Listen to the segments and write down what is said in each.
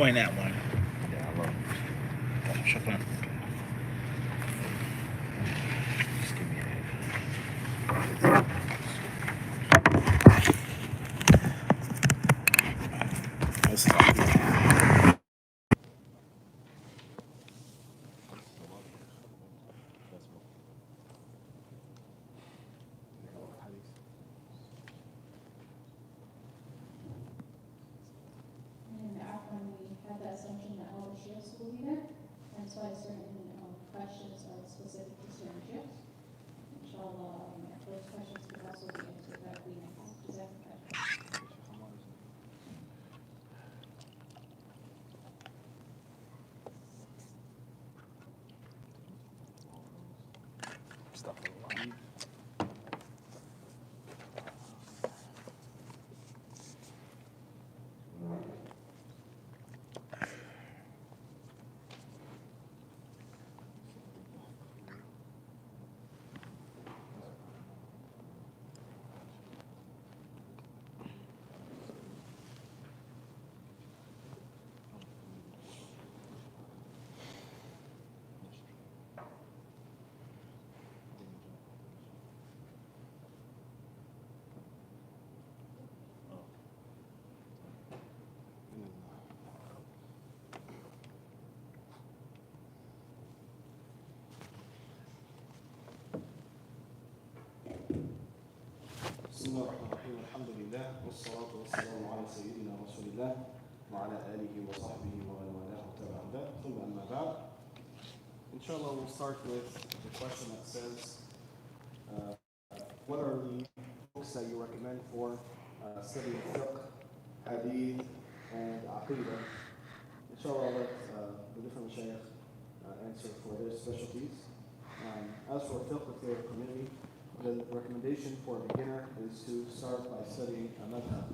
point at one. Yeah, I love it. Shukran. Just give me a hand. Let's start. And often we have the assumption that all the shifts will be there, and so I certain questions are specific to certain shifts. Inshallah, those questions could also be answered that we have. Does that Stop a little. بسم الله الرحمن الرحيم الحمد لله والصلاة والسلام على سيدنا رسول الله وعلى آله وصحبه ومن والاه وتبع هداه ثم أما بعد. Inshallah, we'll start with the question that says, what are the books that you recommend for studying fiqh, hadith, and aqidah? Inshallah, I'll let the different shaykh answer for their specialties. As for fiqh, if you're a community, the recommendation for a beginner is to start by studying a madhab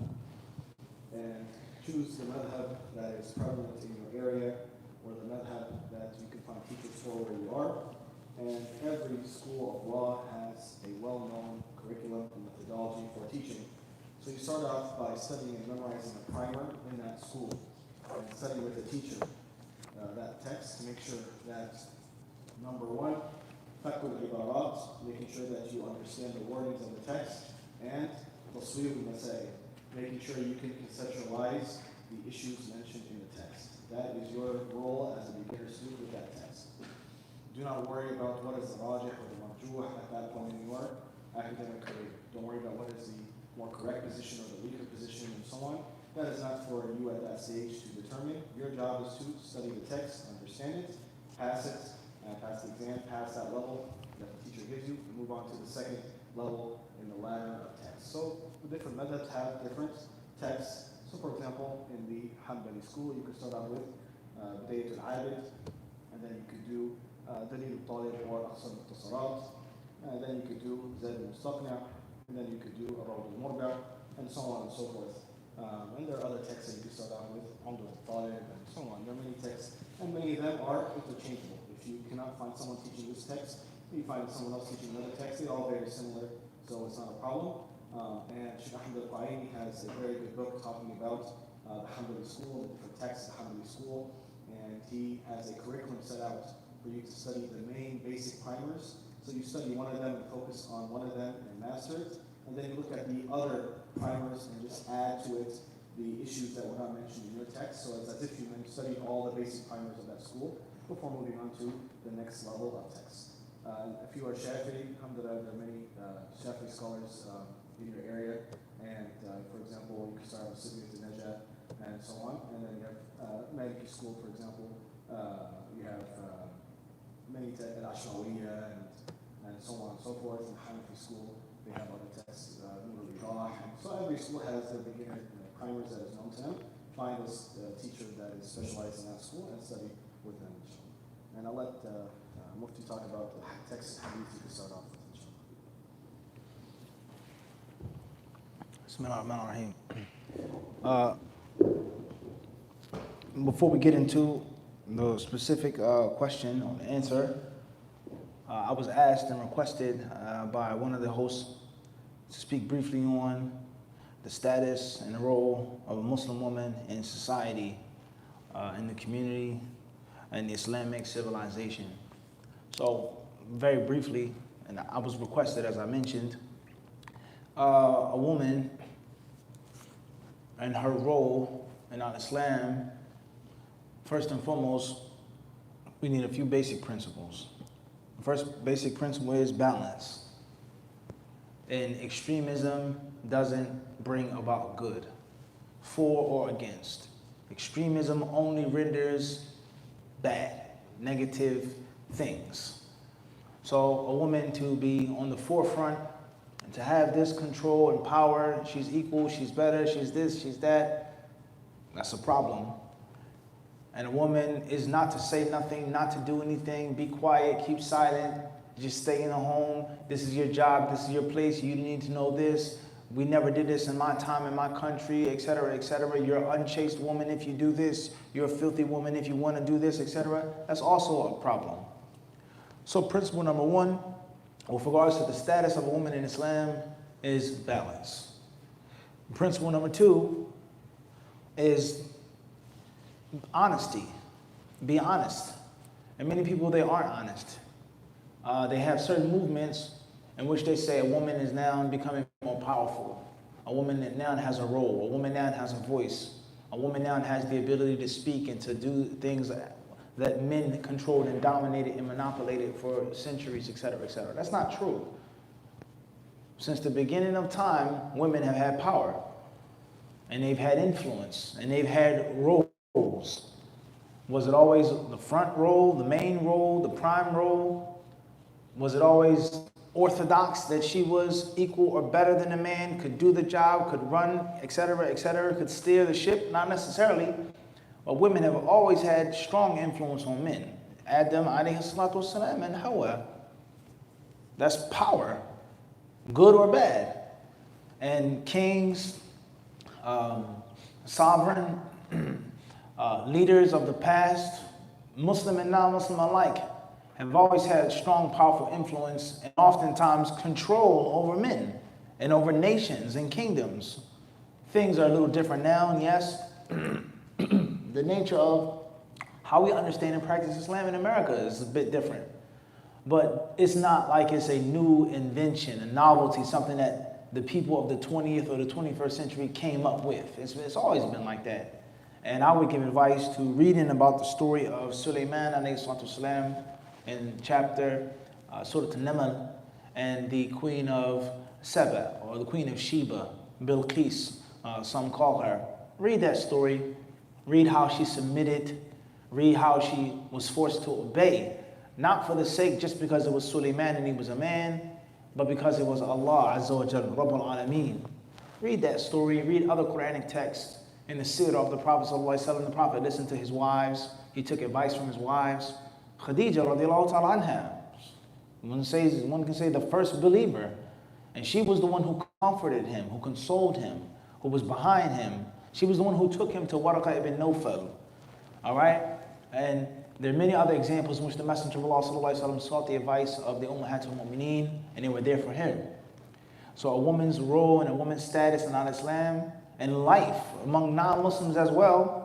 and choose the madhab that is prevalent in your area or the madhab that you can find teachers for where you are. And every school of law has a well-known curriculum and methodology for teaching. So you start off by studying and memorizing a primer in that school and study with the teacher that text to make sure that, number one, making sure that you understand the wordings of the text, and making sure you can conceptualize the issues mentioned in the text. That is your role as a beginner student with that text. Do not worry about what is the rajih or the marjuh at that point in your academic career. Don't worry about what is the more correct position or the weaker position and so on. That is not for you at that stage to determine. Your job is to study the text, understand it, pass the exam, pass that level that the teacher gives you, and move on to the second level in the ladder of text. So the different madhabs have different texts. So for example, in the Hanbali school, you could start out with Bidayat al-Abid, and then you could do Dalil al-Talib or Aqsam al-Tasarat, and then you could do Zayd al-Mustaqna, and then you could do Arawd al-Murba, and so on and so forth. And there are other texts that you could start out with, Amd al-Talib, and so on. There are many texts, and many of them are interchangeable. If you cannot find someone teaching this text, you find someone else teaching another text. They're all very similar, so it's not a problem. And Sheikh Ahmed al-Qaini has a very good book talking about the Hanbali school, the different texts of the Hanbali school, and he has a curriculum set out for you to study the main basic primers. So you study one of them and focus on one of them and master it, and then you look at the other primers and just add to it the issues that were not mentioned in your text. So it's as if you studied all the basic primers of that school before moving on to the next level of text. If you are Shafi'i, alhamdulillah, there are many Shafi'i scholars in your area, and for example, you can start with Sibiyat al-Najah and so on, and then you have Maliki school, for example, you have many al-Ashrawiyya and so on and so forth. In Hanafi school, they have other texts, Nur al-Idah, so every school has their beginner primers that is known to them. Find a teacher that is specialized in that school and study with them. And I'll let Mufti talk about the text and hadith you can start off with. Bismillahirrahmanirrahim. Before we get into the specific question or answer, I was asked and requested by one of the hosts to speak briefly on the status and the role of a Muslim woman in society in the community and Islamic civilization. So very briefly, and I was requested, as I mentioned, a woman and her role in our Islam, first and foremost, we need a few basic principles. The first basic principle is balance. And extremism doesn't bring about good, for or against. Extremism only renders bad, negative things. So a woman to be on the forefront and to have this control and power, she's equal, she's better, she's this, she's that, that's a problem. And a woman is not to say nothing, not to do anything, be quiet, keep silent, just stay in the home. This is your job, this is your place, you need to know this. We never did this in my time, in my country, etc., etc. You're an unchaste woman if you do this. You're a filthy woman if you want to do this, etc. That's also a problem. So principle number one, with regards to the status of a woman in Islam, is balance. Principle number two is honesty. Be honest. And many people, they aren't honest. They have certain movements in which they say a woman is now becoming more powerful. A woman now has a role. A woman now has a voice. A woman now has the ability to speak and to do things that men controlled and dominated and manipulated for centuries, etc., etc. That's not true. Since the beginning of time, women have had power. And they've had influence. And they've had roles. Was it always the front role, the main role, the prime role? Was it always orthodox that she was equal or better than a man, could do the job, could run, etc., etc., could steer the ship? Not necessarily. But women have always had strong influence on men. Adam alayhi salatu wasalam and Hawa. That's power, good or bad. And kings, sovereign leaders of the past, Muslim and non-Muslim alike, have always had strong, powerful influence and oftentimes control over men and over nations and kingdoms. Things are a little different now, and yes, the nature of how we understand and practice Islam in America is a bit different. But it's not like it's a new invention, a novelty, something that the people of the 20th or the 21st century came up with. It's always been like that. And I would give advice to reading about the story of Sulaiman alayhi salatu wasalam in chapter Surah An-Naml, and the queen of Saba, or the queen of Sheba, Bilqis, some call her. Read that story. Read how she submitted. Read how she was forced to obey. Not for the sake, just because it was Sulaiman and he was a man, but because it was Allah Azza wa Jalla, Rabbul Alameen. Read that story. Read other Quranic texts in the seerah of the Prophet ﷺ. The Prophet listened to his wives. He took advice from his wives. Khadija radiallahu ta'ala anha, one can say the first believer. And she was the one who comforted him, who consoled him, who was behind him. She was the one who took him to Waraqah ibn Nawfal. All right? And there are many other examples in which the Messenger of Allah sallallahu alaihi wasallam sought the advice of the Ummahatul Mu'mineen, and they were there for him. So a woman's role and a woman's status in Islam and life among non-Muslims as well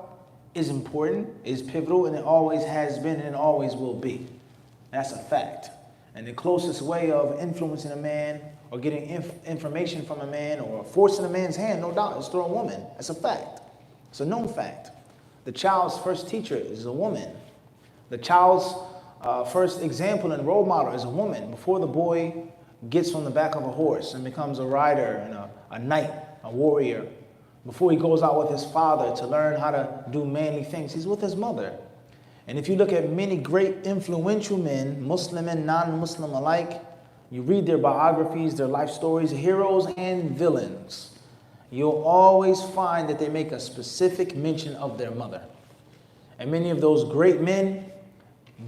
is important, is pivotal, and it always has been and always will be. That's a fact. And the closest way of influencing a man or getting information from a man or forcing a man's hand, no doubt, is through a woman. That's a fact. It's a known fact. The child's first teacher is a woman. The child's first example and role model is a woman. Before the boy gets on the back of a horse and becomes a rider and a knight, a warrior, before he goes out with his father to learn how to do manly things, he's with his mother. And if you look at many great influential men, Muslim and non-Muslim alike, you read their biographies, their life stories, heroes and villains, you'll always find that they make a specific mention of their mother. And many of those great men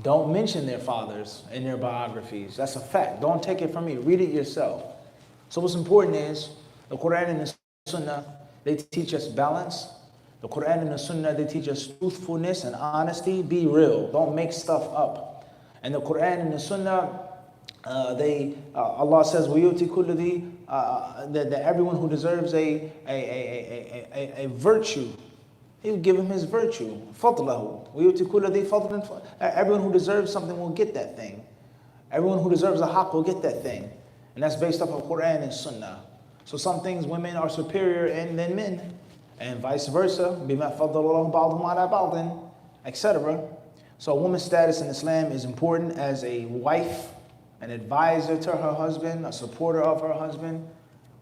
don't mention their fathers in their biographies. That's a fact. Don't take it from me. Read it yourself. So what's important is the Quran and the Sunnah, they teach us balance. The Quran and the Sunnah, they teach us truthfulness and honesty. Be real. Don't make stuff up. And the Quran and the Sunnah, Allah says, وَيُؤْتِ كُلُّ ذِي that everyone who deserves a virtue, He'll give him his virtue. فَضْلَهُ وَيُؤْتِ كُلَّ ذِي فَضْلٍ. Everyone who deserves something will get that thing. Everyone who deserves a haqq will get that thing. And that's based off of Quran and Sunnah. So some things women are superior in than men. And vice versa. بِمَا فَضَّلَ اللَّهُ بَعْضُهُمْ عَلَى بَعْضٍ, etc. So a woman's status in Islam is important as a wife, an advisor to her husband, a supporter of her husband,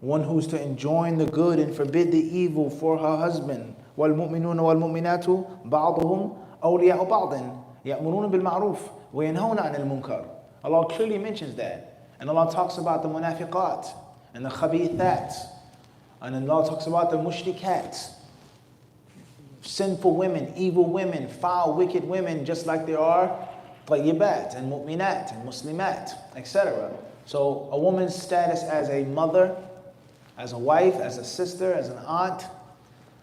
one who's to enjoin the good and forbid the evil for her husband. وَالْمُؤْمِنُونَ وَالْمُؤْمِنَاتُ بَعْضُهُمْ أَوْلِيَاءُ بَعْضٍ يَأْمُرُونَ بِالْمَعْرُوفِ وَيَنْهَوْنَ عَنِ الْمُنْكَرِ. Allah clearly mentions that. And Allah talks about the munafiqat and the khabithat. And Allah talks about the mushrikat, sinful women, evil women, foul, wicked women, just like there are tayyibat and mu'minat and muslimat, etc. So a woman's status as a mother, as a wife, as a sister, as an aunt,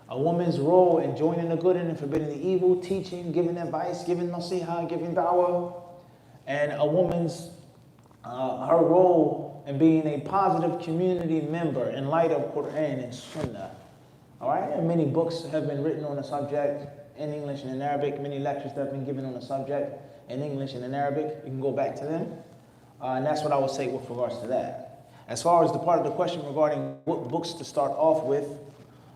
a woman's role in joining the good and forbidding the evil, teaching, giving advice, giving nasiha, giving da'wah, and a woman's her role in being a positive community member in light of Quran and Sunnah. All right, and many books have been written on the subject in English and in Arabic. Many lectures that have been given on the subject in English and in Arabic. You can go back to them, and that's what I would say with regards to that. As far as the part of the question regarding what books to start off with,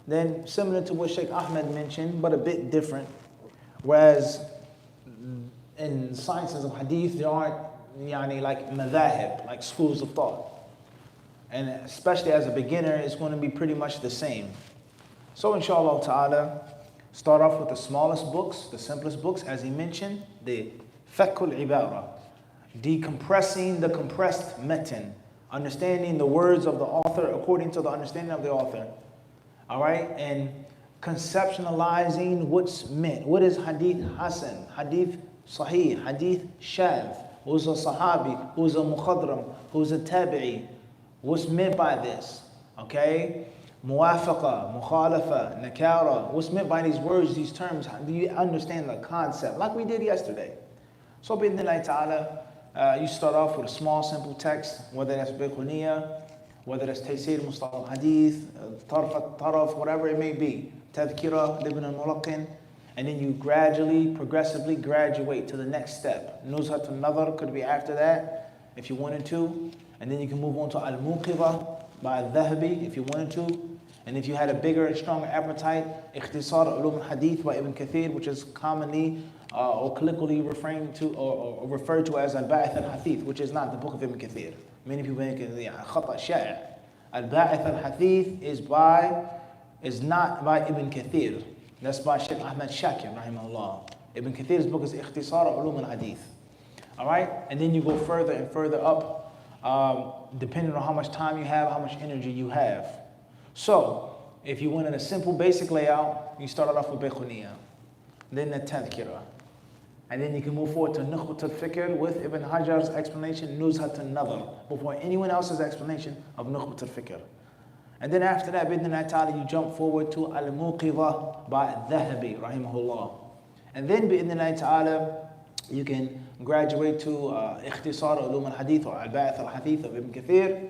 then similar to what Sheikh Ahmed mentioned, but a bit different. Whereas in sciences of hadith, there aren't like madhahib, like schools of thought. And especially as a beginner, it's going to be pretty much the same. So inshallah ta'ala, start off with the smallest books, the simplest books, as he mentioned, the Fakkul Ibara, decompressing the compressed metin, understanding the words of the author according to the understanding of the author. All right, and conceptualizing what's meant. What is hadith hasan, hadith sahih, hadith shadh? Who's a sahabi? Who's a mukhadram? Who's a tabi'i? What's meant by this? Okay, muwafaqa, mukhalafa, nakara. What's meant by these words, these terms? Do you understand the concept? Like we did yesterday. So, bi'idhnillahi ta'ala, you start off with a small, simple text, whether that's Bayquniya, whether that's Taysir Mustalah Hadith, Taraf, whatever it may be, Tadhkira, Ibn al-Mulaqin, and then you gradually, progressively graduate to the next step. Nuzhat al-Nadar could be after that, if you wanted to, and then you can move on to Al-Muqidha by Al-Dhahabi, if you wanted to, and if you had a bigger and stronger appetite, Ikhtisar Ulum al-Hadith by Ibn Kathir, which is commonly or colloquially referred to as Al-Ba'ith al-Hadith, which is not the book of Ibn Kathir. Many people think khata sha'i'. Al-Ba'ith al-Hadith is not by Ibn Kathir. That's by Sheikh Ahmad Shakir, rahimahullah. Ibn Kathir's book is Ikhtisar Ulum al-Hadith. All right? And then you go further and further up, depending on how much time you have, how much energy you have. So, if you wanted a simple basic layout, you started off with Bayquniya, then the Tadhkira. And then you can move forward to Nukhbat al-Fikr with Ibn Hajar's explanation, Nuzhat al-Nadar, before anyone else's explanation of Nukhbat al-Fikr. And then after that, bi'idhnillahi ta'ala, you jump forward to Al-Muqidha by Al-Dhahabi, rahimahullah. And then bi'idhnillahi ta'ala, you can graduate to Ikhtisar Ulum al-Hadith or Al-Ba'ith al-Hadith of Ibn Kathir.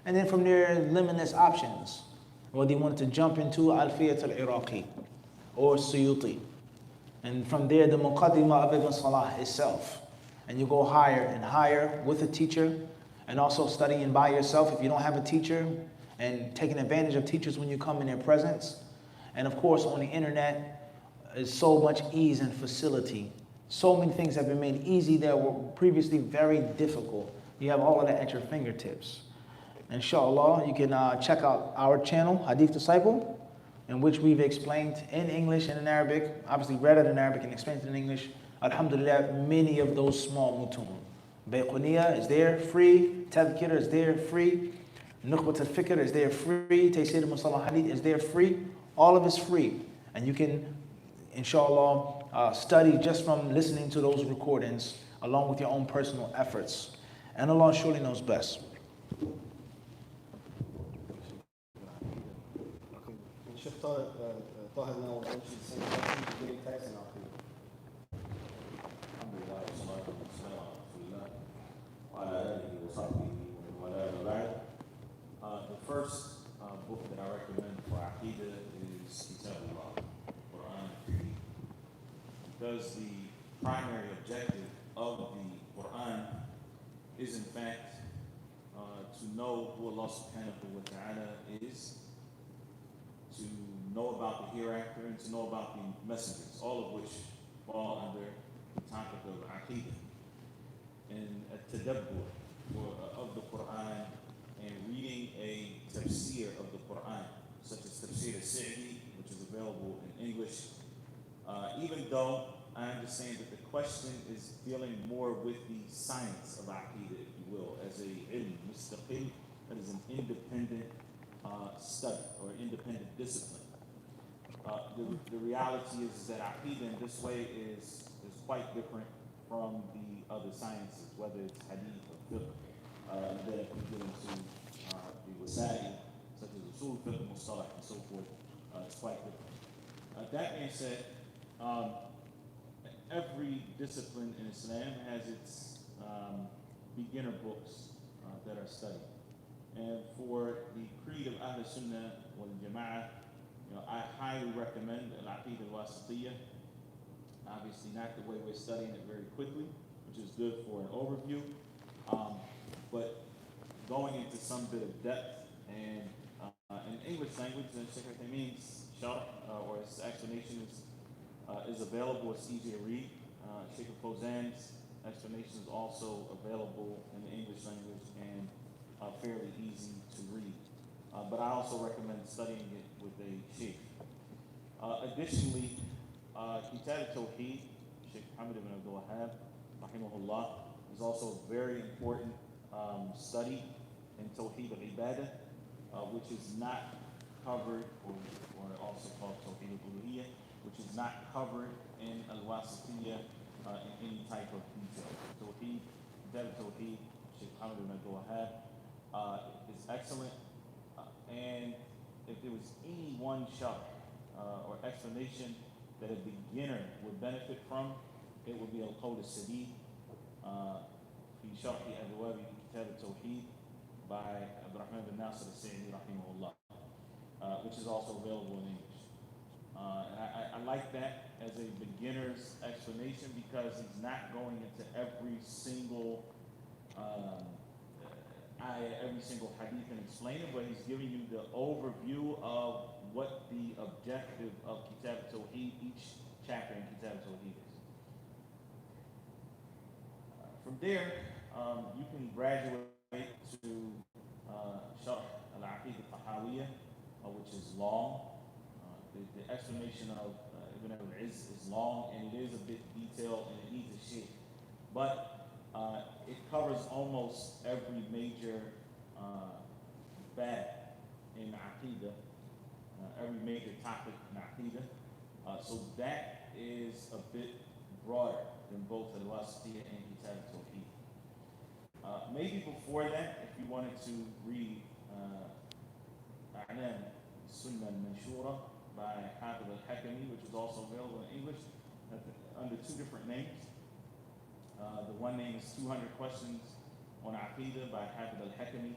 And then from there, limitless options. Whether you want to jump into Alfiyat al-Iraqi or Suyuti. And from there, the Muqaddimah of Ibn Salah itself. And you go higher and higher with a teacher, and also studying by yourself if you don't have a teacher, and taking advantage of teachers when you come in their presence. And of course, on the internet, is so much ease and facility. So many things have been made easy that were previously very difficult. You have all of that at your fingertips. Inshallah, you can check out our channel, HadithDisciple, in which we've explained in English and in Arabic, obviously read it in Arabic and explained it in English, alhamdulillah, many of those small mutun. Bayquniya is there, free. Tadhkira is there, free. Nukhbat al-Fikr is there, free. Taysir Mustalah Hadith is there, free. All of it's free. And you can, inshallah, study just from listening to those recordings, along with your own personal efforts. And Allah surely knows best. Sheikh Taha now mentioned the same question, beginning text and after. Alhamdulillah, wassalatu wassalamu ala rasulillah wa ala alihi wa sahbihi wa man wala ba'd. The first book that I recommend for Aqidah is Kitabullah, Quran. because the primary objective of the Quran is in fact to know who Allah subhanahu wa ta'ala is, to know about the hereafter, and to know about the messengers, all of which fall under the topic of Aqidah. And a tadabbur of the Quran and reading a tafsir of the Quran, such as Tafsir al-Sa'di, which is available in English. Even though I understand that the question is dealing more with the science of Aqidah, if you will, as a ilm mustaqil, that is an independent study or independent discipline. The reality is that Aqidah in this way is quite different from the other sciences, whether it's hadith or fiqh, that we get into the wasa'i, such as usul fiqh, mustalah, and so forth. It's quite different. That being said, every discipline in Islam has its beginner books that are studied. And for the creed of Ahl Sunnah wal Jama'ah, I highly recommend Al-Aqidah al-Wasitiyah. Obviously not the way we're studying it very quickly, which is good for an overview, but going into some bit of depth and in English language, and Sheikh Uthaymeen's sharh or its explanation is available. It's easy to read. Sheikh Fawzan's explanation is also available in the English language and fairly easy to read. But I also recommend studying it with a sheikh. Additionally, Kitab al-Tawheed, Sheikh Hamid ibn Abdul Wahhab, rahimahullah, is also a very important study in Tawheed al-Ibadah, which is not covered, or also called Tawheed al-Uluhiyyah, which is not covered in al-Wasitiyah in any type of detail. Tawheed, Kitab al-Tawheed, Sheikh Hamid ibn Abdul Wahhab, is excellent. And if there was any one sharh or explanation that a beginner would benefit from, it would be Al-Qawl al-Sadid fi Sharhi Abwab Kitab al-Tawheed by Abdurrahman bin Nasir al-Sa'di rahimahullah, which is also available in English. And I like that as a beginner's explanation because he's not going into every single every single hadith and explain it, but he's giving you the overview of what the objective of Kitab al-Tawheed, each chapter in Kitab al-Tawheed is. From there, you can graduate to Sharh al-Aqidah al-Tahawiyah, which is long. The explanation of Ibn al-Izz is long, and it is a bit detailed, and it needs a shape. But it covers almost every major bab in Aqidah, every major topic in Aqidah. So that is a bit broader than both Al-Wasitiyah and Kitab al-Tawheed. Maybe before that, if you wanted to read A'lam Sunnah al-Manshura by Hadith al-Hakami, which is also available in English under two different names. The one name is 200 Questions on Aqidah by Hadith al-Hakami,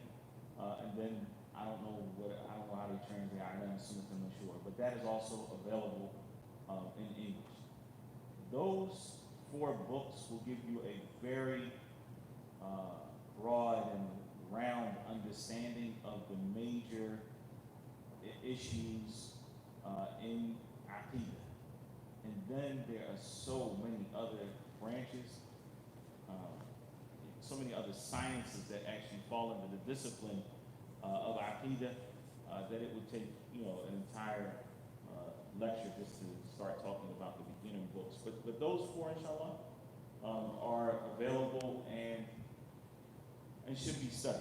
and then I don't know how to translate A'lam Sunnah al-Manshura, but that is also available in English. Those four books will give you a very broad and round understanding of the major issues in Aqidah. And then there are so many other branches, so many other sciences that actually fall into the discipline of Aqidah that it would take, an entire lecture just to start talking about the beginning books. But those four, inshallah, are available and should be studied.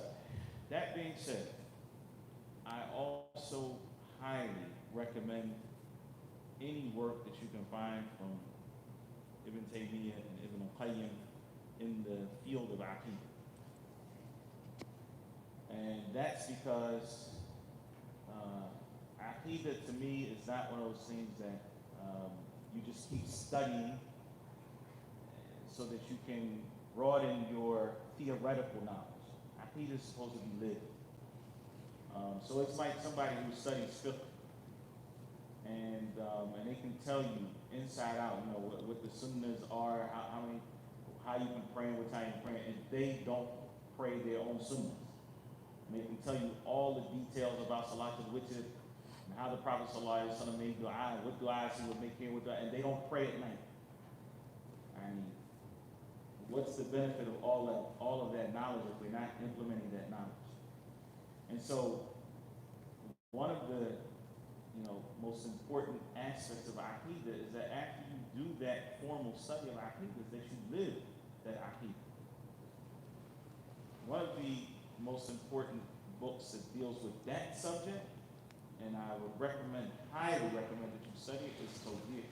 That being said, I also highly recommend any work that you can find from Ibn Taymiyyah and Ibn al-Qayyim in the field of Aqidah. And that's because Aqidah to me is not one of those things that you just keep studying so that you can broaden your theoretical knowledge. Aqidah is supposed to be lived. So it's like somebody who studies fiqh, and they can tell you inside out, you know, what the sunnahs are, how you can pray and what time you can pray, and they don't pray their own sunnahs. And they can tell you all the details about Salatul Witr and how the Prophet ﷺ made dua, what du'as he would make here, and they don't pray at night. I mean, what's the benefit of all of that knowledge if we're not implementing that knowledge? And so, one of the most important aspects of Aqidah is that after you do that formal study of Aqidah, that you live that Aqidah. One of the most important books that deals with that subject, and I would highly recommend that you study it, is Tawfiq,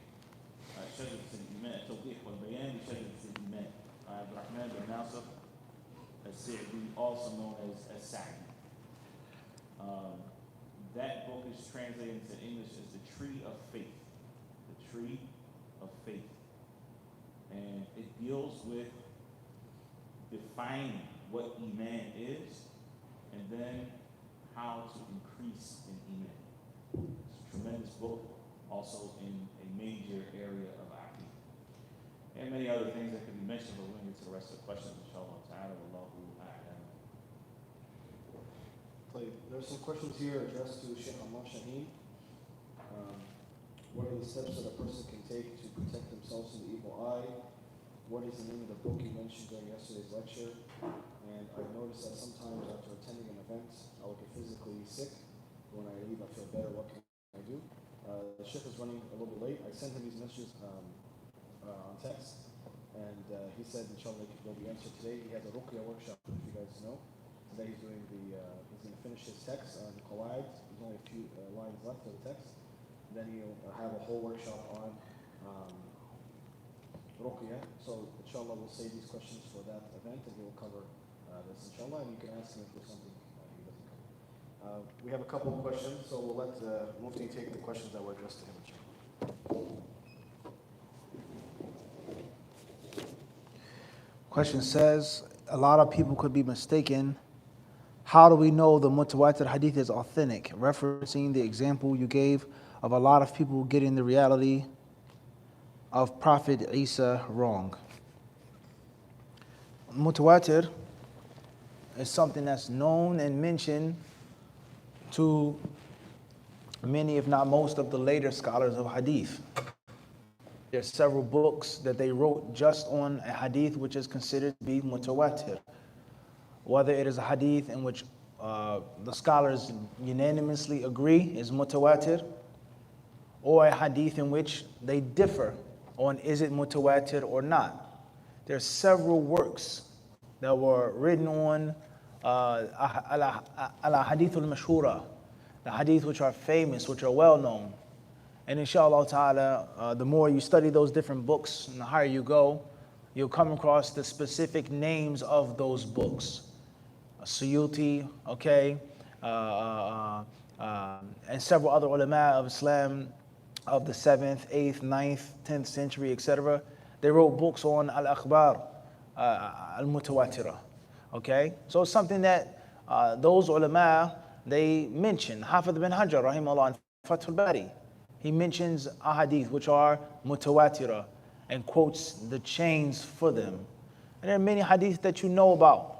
Shajarat al-Iman, Tawfiq wal-Bayan, Shajarat al-Iman, Abdurrahman bin Nasir al-Sa'di, also known as Sa'di. That book is translated into English as the Tree of Faith. The Tree of Faith. And it deals with defining what Iman is and then how to increase in Iman. It's a tremendous book, also in a major area of Aqeedah. And many other things that could be mentioned, but we're going to get to the rest of the questions, inshallah ta'ala, wallahu a'lam. There's some questions here addressed to Sheikh Ahmad Shaheen. What are the steps that a person can take to protect themselves from the evil eye? What is the name of the book you mentioned during yesterday's lecture? And I've noticed that sometimes after attending an event, I'll get physically sick. When I leave, I feel better. What can I do? The Sheikh is running a little bit late. I sent him these messages on text. And he said, inshallah, they'll be answered today. He has a Ruqya workshop, if you guys know. Today he's doing he's going to finish his text on the Qawaid. There's only a few lines left of the text. Then he'll have a whole workshop on Ruqya. So inshallah we'll save these questions for that event and he'll cover this inshallah, and you can ask him if there's something he doesn't cover. We have a couple of questions, so we'll let Mufti take the questions that were addressed to him inshallah. Question says, a lot of people could be mistaken. How do we know the mutawatir hadith is authentic? Referencing the example you gave of a lot of people getting the reality of Prophet Isa wrong. Mutawatir is something that's known and mentioned to many, if not most, of the later scholars of hadith. There are several books that they wrote just on a hadith which is considered to be mutawatir. Whether it is a hadith in which the scholars unanimously agree is mutawatir, or a hadith in which they differ on is it mutawatir or not. There are several works that were written on al-hadith al-mashhura, the hadith which are famous, which are well known. And inshallah ta'ala, the more you study those different books and the higher you go, you'll come across the specific names of those books. Suyuti, okay, and several other ulama of Islam of the 7th, 8th, 9th, 10th century, etc. They wrote books on al-akhbar, al-mutawatira, okay? So it's something that those ulama, they mention. Hafidh bin Hajar, rahimahullah, in Fath al-Bari, he mentions ahadith which are mutawatira and quotes the chains for them. And there are many hadith that you know about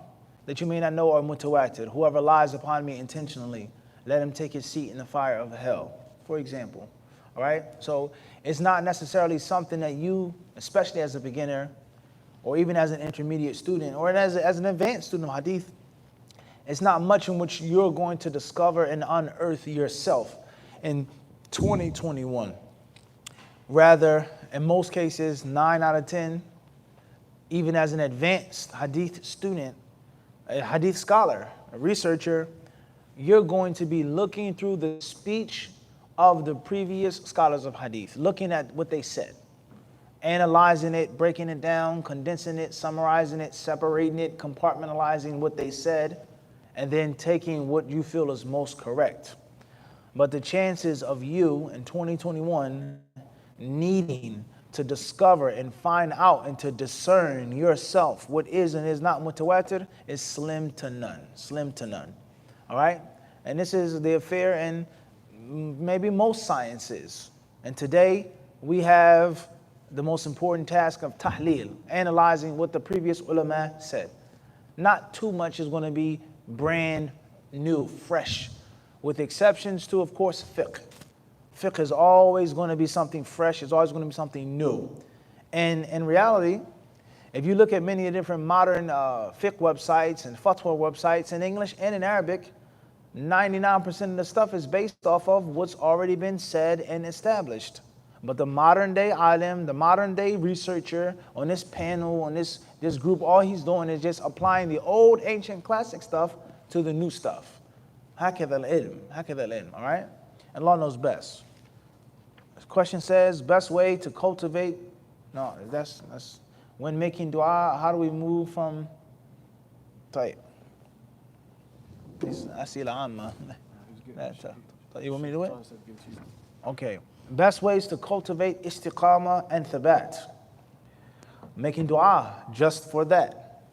that you may not know are mutawatir. Whoever lies upon me intentionally, let him take his seat in the fire of hell, for example. All right? So it's not necessarily something that you, especially as a beginner, or even as an intermediate student, or as an advanced student of hadith, it's not much in which you're going to discover and unearth yourself in 2021. Rather, in most cases, 9 out of 10, even as an advanced hadith student, a hadith scholar, a researcher, you're going to be looking through the speech of the previous scholars of hadith, looking at what they said, analyzing it, breaking it down, condensing it, summarizing it, separating it, compartmentalizing what they said, and then taking what you feel is most correct. But the chances of you in 2021 needing to discover and find out and to discern yourself what is and is not mutawatir is slim to none, all right? And this is the affair in maybe most sciences. And today, we have the most important task of tahleel, analyzing what the previous ulama said. Not too much is going to be brand new, fresh, with exceptions to, of course, fiqh. Fiqh is always going to be something fresh, it's always going to be something new. And in reality, if you look at many different modern fiqh websites and fatwa websites in English and in Arabic, 99% of the stuff is based off of what's already been said and established. But the modern day alim, the modern day researcher on this panel, on this group, all he's doing is just applying the old ancient classic stuff to the new stuff. هكذا العلم, all right? And Allah knows best. This question says, best way to cultivate, no, that's when making dua, how do we move from, type? أسئلة عامة. You want me to do it? Okay. Best ways to cultivate istiqamah and thabat. Making dua just for that.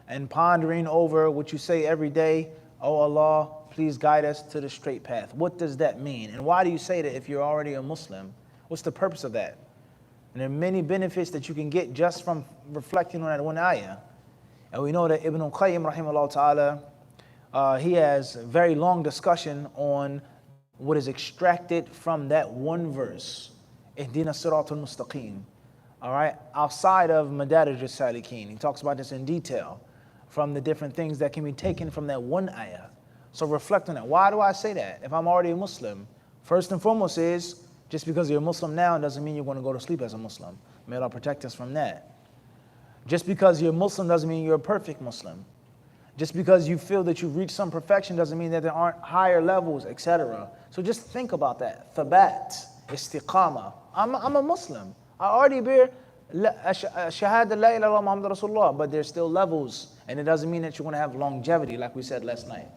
And pondering over what you say every day. Oh Allah, please guide us to the straight path. What does that mean? And why do you say that if you're already a Muslim? What's the purpose of that? And there are many benefits that you can get just from reflecting on that one ayah. And we know that Ibn al-Qayyim, rahimahullah ta'ala, he has a very long discussion on what is extracted from that one verse. Ihdina siratul mustaqim. All right, outside of Madarij al-Salikin. He talks about this in detail from the different things that can be taken from that one ayah. So reflect on that. Why do I say that? If I'm already a Muslim, first and foremost is, just because you're a Muslim now doesn't mean you're going to go to sleep as a Muslim. May Allah protect us from that. Just because you're a Muslim doesn't mean you're a perfect Muslim. Just because you feel that you've reached some perfection doesn't mean that there aren't higher levels, etc. So just think about that. Thabat, istiqamah. I'm a Muslim. I already bear shahada la ilaha illallah Muhammad Rasulullah, but there's still levels, and it doesn't mean that you're going to have longevity, like we said last night.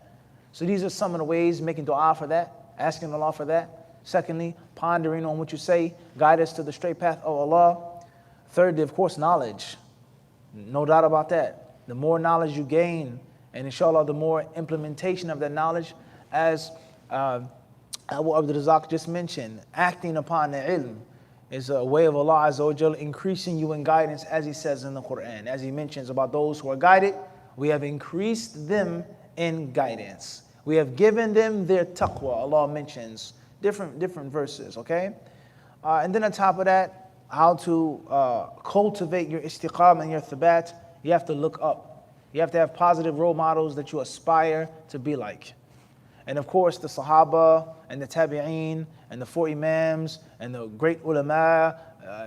So these are some of the ways, making dua for that, asking Allah for that. Secondly, pondering on what you say, guide us to the straight path of Allah. Thirdly, of course, knowledge. No doubt about that. The more knowledge you gain, and inshallah, the more implementation of that knowledge, as Abu Abdul Razak just mentioned, acting upon the ilm is a way of Allah Azza wa Jal increasing you in guidance, as He says in the Quran. As He mentions about those who are guided, we have increased them in guidance. We have given them their taqwa. Allah mentions different verses, okay? And then on top of that, how to cultivate your istiqamah and your thabat, you have to look up. You have to have positive role models that you aspire to be like. And of course, the Sahaba and the Tabi'een and the four Imams and the great ulama,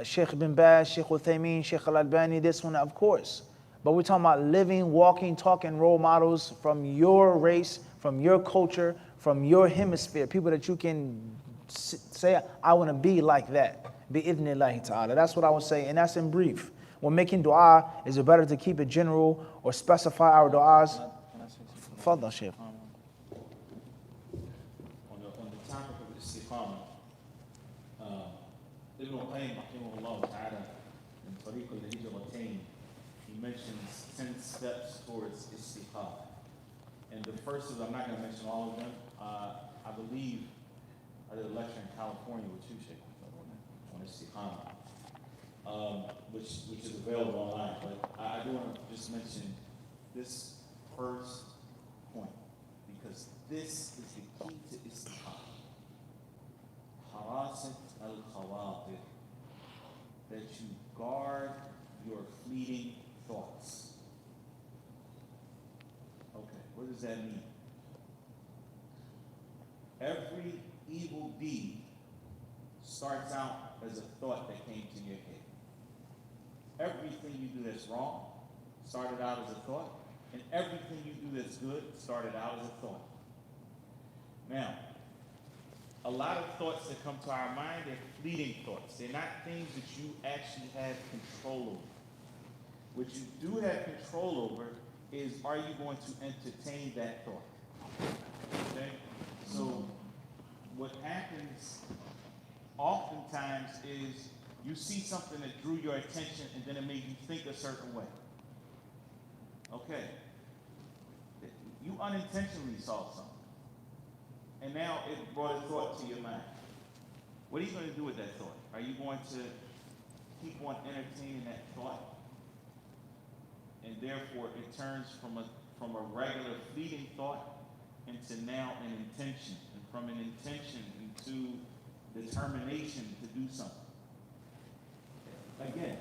Sheikh Ibn Baz, Sheikh Uthaymeen, Sheikh Al-Albani, this one, of course. But we're talking about living, walking, talking role models from your race, from your culture, from your hemisphere, people that you can say, I want to be like that. Bi-idhnillahi ta'ala. That's what I would say, and that's in brief. When making dua, is it better to keep it general or specify our duas? Fadal, Shaykh. On the topic of istiqamah, Ibn al-Qayyim, rahimahullah ta'ala, in Tariq al-Hijratain, he mentions 10 steps towards istiqamah. And the first is, I'm not going to mention all of them. I believe I did a lecture in California with you, Sheikh, on istiqamah, which is available online. But I do want to just mention this first point, because this is the key to istiqamah. Harasat al-khawatir, that you guard your fleeting thoughts. Okay, what does that mean? Every evil deed starts out as a thought that came to your head. Everything you do that's wrong started out as a thought, and everything you do that's good started out as a thought. Now, a lot of thoughts that come to our mind, they're fleeting thoughts. They're not things that you actually have control over. What you do have control over is, are you going to entertain that thought? Okay? So what happens oftentimes is you see something that drew your attention and then it made you think a certain way. Okay. You unintentionally saw something. And now it brought a thought to your mind. what are you going to do with that thought? Are you going to keep on entertaining that thought? And therefore, it turns from a regular fleeting thought into now an intention, and from an intention into determination to do something. Again,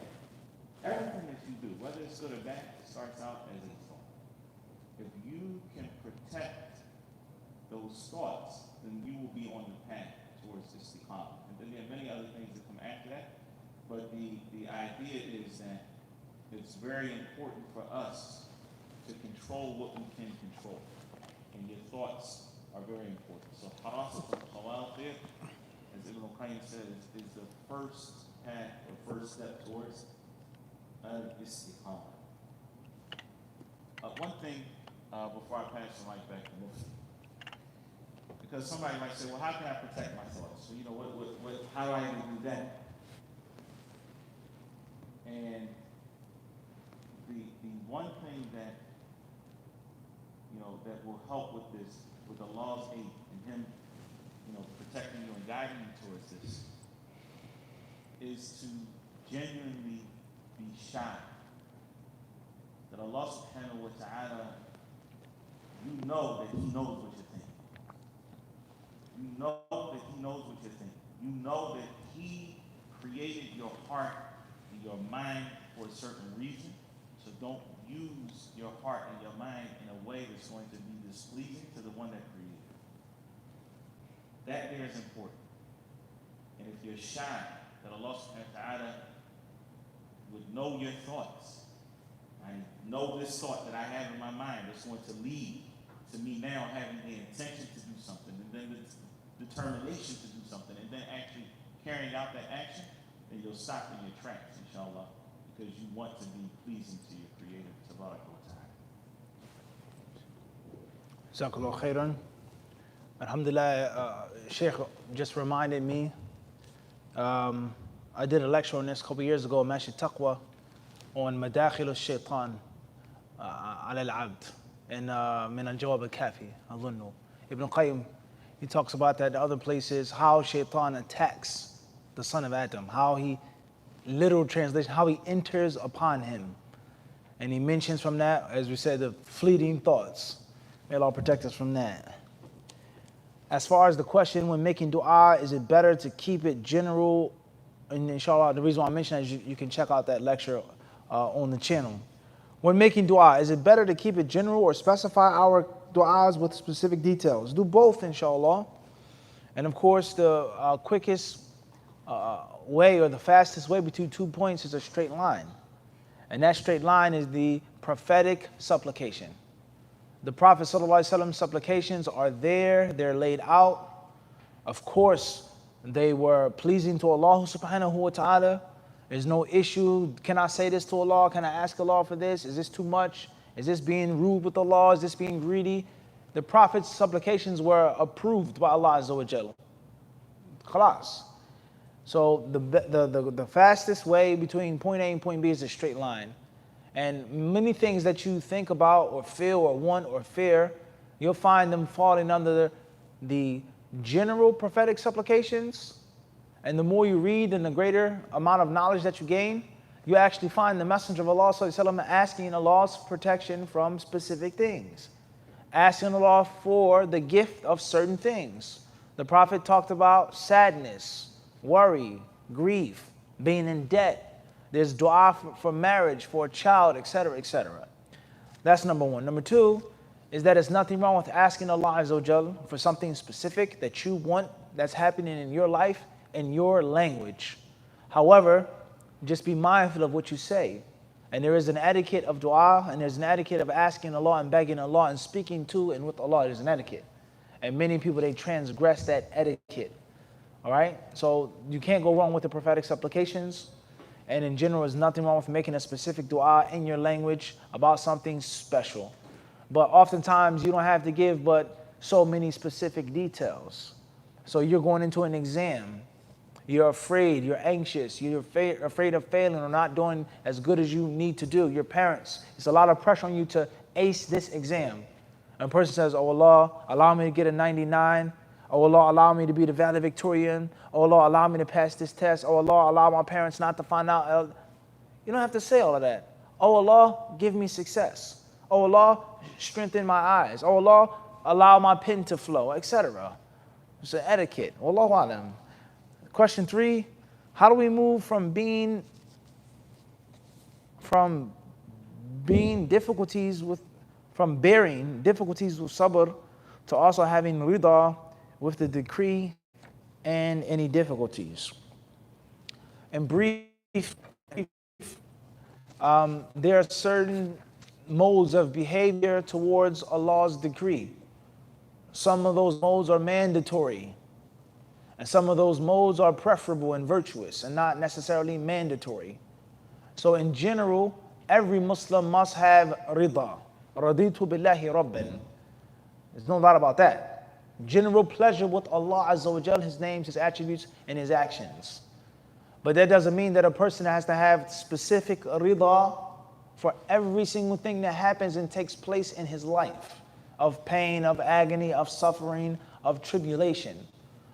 everything that you do, whether it's good or bad, starts out as a thought. If you can protect those thoughts, then you will be on the path towards istiqamah. And then there are many other things that come after that, but the idea is that it's very important for us to control what we can control. And your thoughts are very important. So harasat al-khawafir, as Ibn al-Qayyim says, is the first path or first step towards istiqamah. One thing before I pass the mic back to Mufti, because somebody might say, well, how can I protect my thoughts? So, you know, how do I even do that? And the one thing that, you know, that will help with this, with Allah's aid and Him, you know, protecting you and guiding you towards this, is to genuinely be shy. That Allah subhanahu wa ta'ala, you know that He knows what you're thinking. You know that He knows what you're thinking. You know that He created your heart and your mind for a certain reason. So don't use your heart and your mind in a way that's going to be displeasing to the one that created it. That there is important. And if you're shy, that Allah subhanahu wa ta'ala would know your thoughts. I know this thought that I have in my mind that's going to lead to me now having the intention to do something, and then the determination to do something, and then actually carrying out that action, then you'll stop in your tracks, inshallah, because you want to be pleasing to your Creator, Tabarak wa Ta'ala. Jazakallah khairan. Alhamdulillah, Sheikh just reminded me, I did a lecture on this a couple years ago, Masjid Taqwa, on Madakhil al-Shaytan ala al-Abd, and Min al-Jawab al-Kafi, Adhunnu. Ibn Qayyim, he talks about that in other places, how Shaytan attacks the son of Adam, how he, literal translation, how he enters upon him. And he mentions from that, as we said, the fleeting thoughts. May Allah protect us from that. As far as the question, when making dua, is it better to keep it general? And inshallah, the reason why I mention that is you can check out that lecture on the channel. When making dua, is it better to keep it general or specify our du'as with specific details? Do both, inshallah. And of course, the quickest way or the fastest way between 2 points is a straight line. And that straight line is the prophetic supplication. The Prophet ﷺ supplications are there, they're laid out. Of course, they were pleasing to Allah subhanahu wa ta'ala. There's no issue. Can I say this to Allah? Can I ask Allah for this? Is this too much? Is this being rude with Allah? Is this being greedy? The Prophet's supplications were approved by Allah Azza wa Jalla. Khalas. So the fastest way between point A and point B is a straight line. And many things that you think about or feel or want or fear, you'll find them falling under the general prophetic supplications. And the more you read and the greater amount of knowledge that you gain, you actually find the Messenger of Allah ﷺ asking Allah's protection from specific things. Asking Allah for the gift of certain things. The Prophet talked about sadness, worry, grief, being in debt. There's dua for marriage, for a child, etc., etc. That's number one. Number two is that there's nothing wrong with asking Allah Azza wa Jalla for something specific that you want that's happening in your life in your language. However, just be mindful of what you say. And there is an etiquette of dua, and there's an etiquette of asking Allah and begging Allah and speaking to and with Allah. There's an etiquette. And many people, they transgress that etiquette. All right? So you can't go wrong with the prophetic supplications. And in general, there's nothing wrong with making a specific dua in your language about something special. But oftentimes, you don't have to give but so many specific details. So you're going into an exam. You're afraid, you're anxious, you're afraid of failing or not doing as good as you need to do. Your parents, it's a lot of pressure on you to ace this exam. And a person says, oh Allah, allow me to get a 99. Oh Allah, allow me to be the valedictorian. Oh Allah, allow me to pass this test. Oh Allah, allow my parents not to find out. You don't have to say all of that. Oh Allah, give me success. Oh Allah, strengthen my eyes. Oh Allah, allow my pen to flow, etc. It's an etiquette. Wallahu alam. Question 3, how do we move from being bearing difficulties with sabr to also having rida with the decree and any difficulties? In brief, there are certain modes of behavior towards Allah's decree. Some of those modes are mandatory, and some of those modes are preferable and virtuous and not necessarily mandatory. So in general, every Muslim must have rida. Raditu billahi rabban. There's no doubt about that. General pleasure with Allah Azza wa Jal, His names, His attributes, and His actions. But that doesn't mean that a person has to have specific rida for every single thing that happens and takes place in his life, of pain, of agony, of suffering, of tribulation.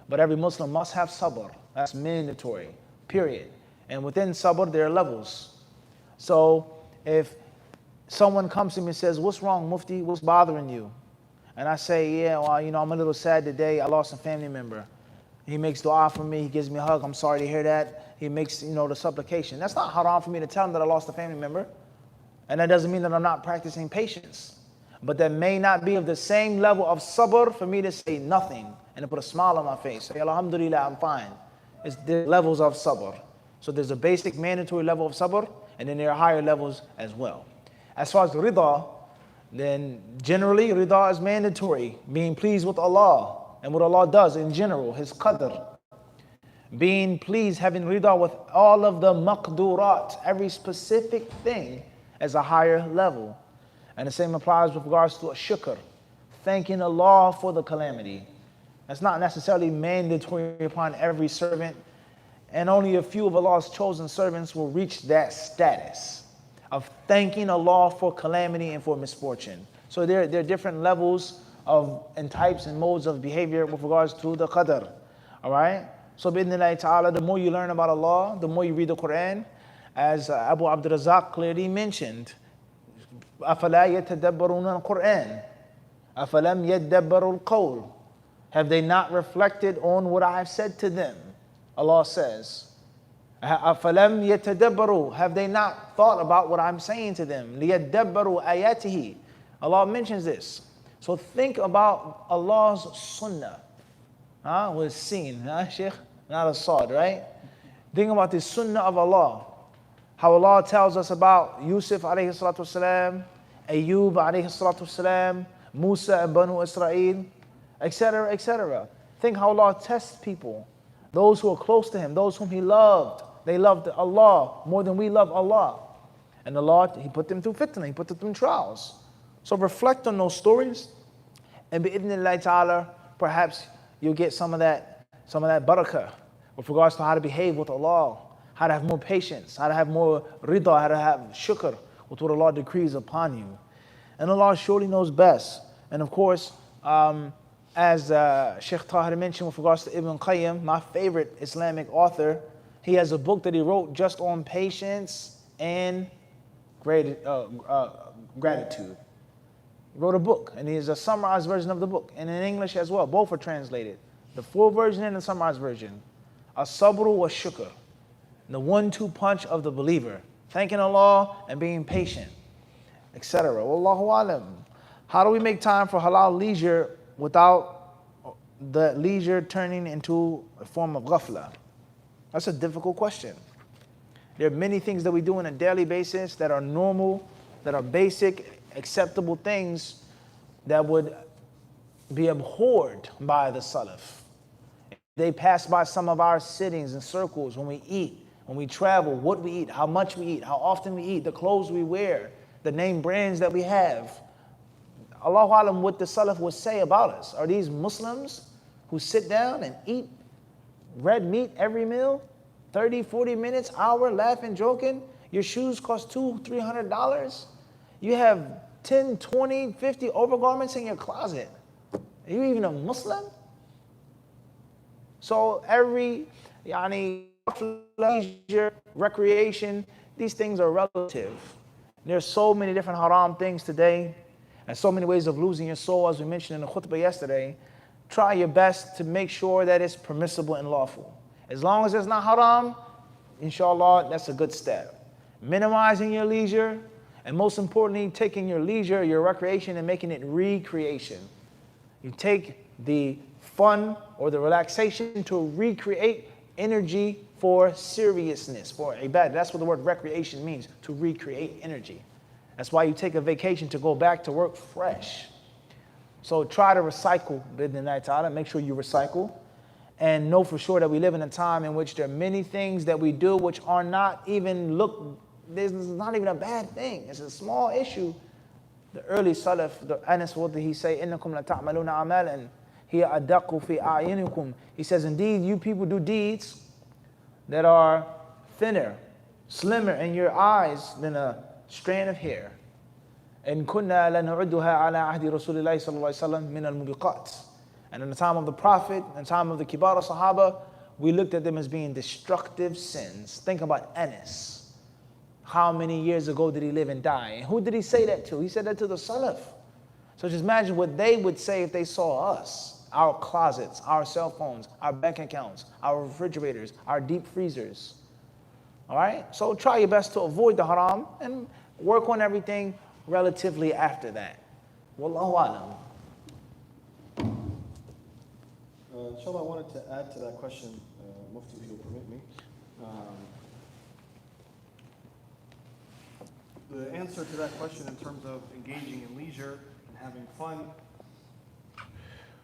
But every Muslim must have sabr. That's mandatory, period. And within sabr, there are levels. So if someone comes to me and says, what's wrong, Mufti? What's bothering you? And I say, yeah, well, I'm a little sad today. I lost a family member. He makes dua for me. He gives me a hug. I'm sorry to hear that. He makes, the supplication. That's not haram for me to tell him that I lost a family member. And that doesn't mean that I'm not practicing patience. But that may not be of the same level of sabr for me to say nothing and to put a smile on my face. Say, alhamdulillah, I'm fine. It's the levels of sabr. So there's a basic mandatory level of sabr, and then there are higher levels as well. As far as rida, then generally rida is mandatory. Being pleased with Allah and what Allah does in general, His qadr. Being pleased, having rida with all of the maqdurat, every specific thing as a higher level. And the same applies with regards to a shukr, thanking Allah for the calamity. That's not necessarily mandatory upon every servant, and only a few of Allah's chosen servants will reach that status of thanking Allah for calamity and for misfortune. So there are different levels and types and modes of behavior with regards to the qadr. All right? So bi'idhnillahi ta'ala, the more you learn about Allah, the more you read the Quran, as Abu Abd Razak clearly mentioned, أَفَلَا يَتَدَبَّرُونَ الْقُرْآنِ أَفَلَمْ يَدَّبَّرُوا الْقَوْلِ. Have they not reflected on what I have said to them? Allah says, أَفَلَمْ يَتَدَبَّرُوا. Have they not thought about what I'm saying to them? لِيَدَّبَّرُوا آيَاتِهِ. Allah mentions this. So think about Allah's sunnah. With sin, Sheikh? Not a sad, right? Think about the sunnah of Allah. How Allah tells us about Yusuf alayhi salatu wasalam, Ayyub alayhi salatu wasalam, Musa and Banu Israel, etc., etc. Think how Allah tests people. Those who are close to Him, those whom He loved. They loved Allah more than we love Allah. And Allah, He put them through fitna, He put them through trials. So reflect on those stories, and bi'idhnillahi ta'ala, perhaps you'll get some of that barakah with regards to how to behave with Allah, how to have more patience, how to have more rida, how to have shukr with what Allah decrees upon you. And Allah surely knows best. And of course, as Sheikh Tahir mentioned with regards to Ibn Qayyim, my favorite Islamic author, he has a book that he wrote just on patience and gratitude. He wrote a book, and he's a summarized version of the book, and in English as well. Both are translated. The full version and the summarized version. As-sabru wa shukr. The 1-2 punch of the believer. Thanking Allah and being patient, etc. Wallahu alam. How do we make time for halal leisure without the leisure turning into a form of ghafla? That's a difficult question. There are many things that we do on a daily basis that are normal, that are basic, acceptable things that would be abhorred by the Salaf. They pass by some of our sittings and circles when we eat, when we travel, what we eat, how much we eat, how often we eat, the clothes we wear, the name brands that we have. Allahu alam, what the Salaf would say about us. Are these Muslims who sit down and eat red meat every meal, 30, 40 minutes, hour, laughing, joking? Your shoes cost $200-$300. You have 10, 20, 50 overgarments in your closet. Are you even a Muslim? So every, leisure, recreation, these things are relative. There's so many different haram things today and so many ways of losing your soul, as we mentioned in the khutbah yesterday. Try your best to make sure that it's permissible and lawful. As long as it's not haram, inshallah, that's a good step. Minimizing your leisure, and most importantly, taking your leisure, your recreation, and making it recreation. You take the fun or the relaxation to recreate energy for seriousness, for ibadah. That's what the word recreation means, to recreate energy. That's why you take a vacation, to go back to work fresh. So try to recycle, bidnillahi ta'ala, make sure you recycle. And know for sure that we live in a time in which there are many things that we do which are not even this is not even a bad thing. It's a small issue. The early Salaf, the Anas, what did he say? إِنَّكُمْ لَتَعْمَلُونَ أَعْمَالًا هِيَ أَدَّقُ فِي أَعْيُنِكُمْ. He says, indeed, you people do deeds that are thinner, slimmer in your eyes than a strand of hair. إِن كُنَّا لَنُعُدُّهَا عَلَى عَهْدِ رَسُولِ اللَّهِ صلى الله عليه وسلم مِنَ الْمُبِقَاتِ. And in the time of the Prophet, in the time of the Kibar Sahaba, we looked at them as being destructive sins. Think about Anas. How many years ago did he live and die? And who did he say that to? He said that to the Salaf. So just imagine what they would say if they saw us, our closets, our cell phones, our bank accounts, our refrigerators, our deep freezers. All right? So try your best to avoid the haram and work on everything relatively after that. Wallahu alam. Inshallah, I wanted to add to that question, Mufti, if you'll permit me. The answer to that question in terms of engaging in leisure and having fun,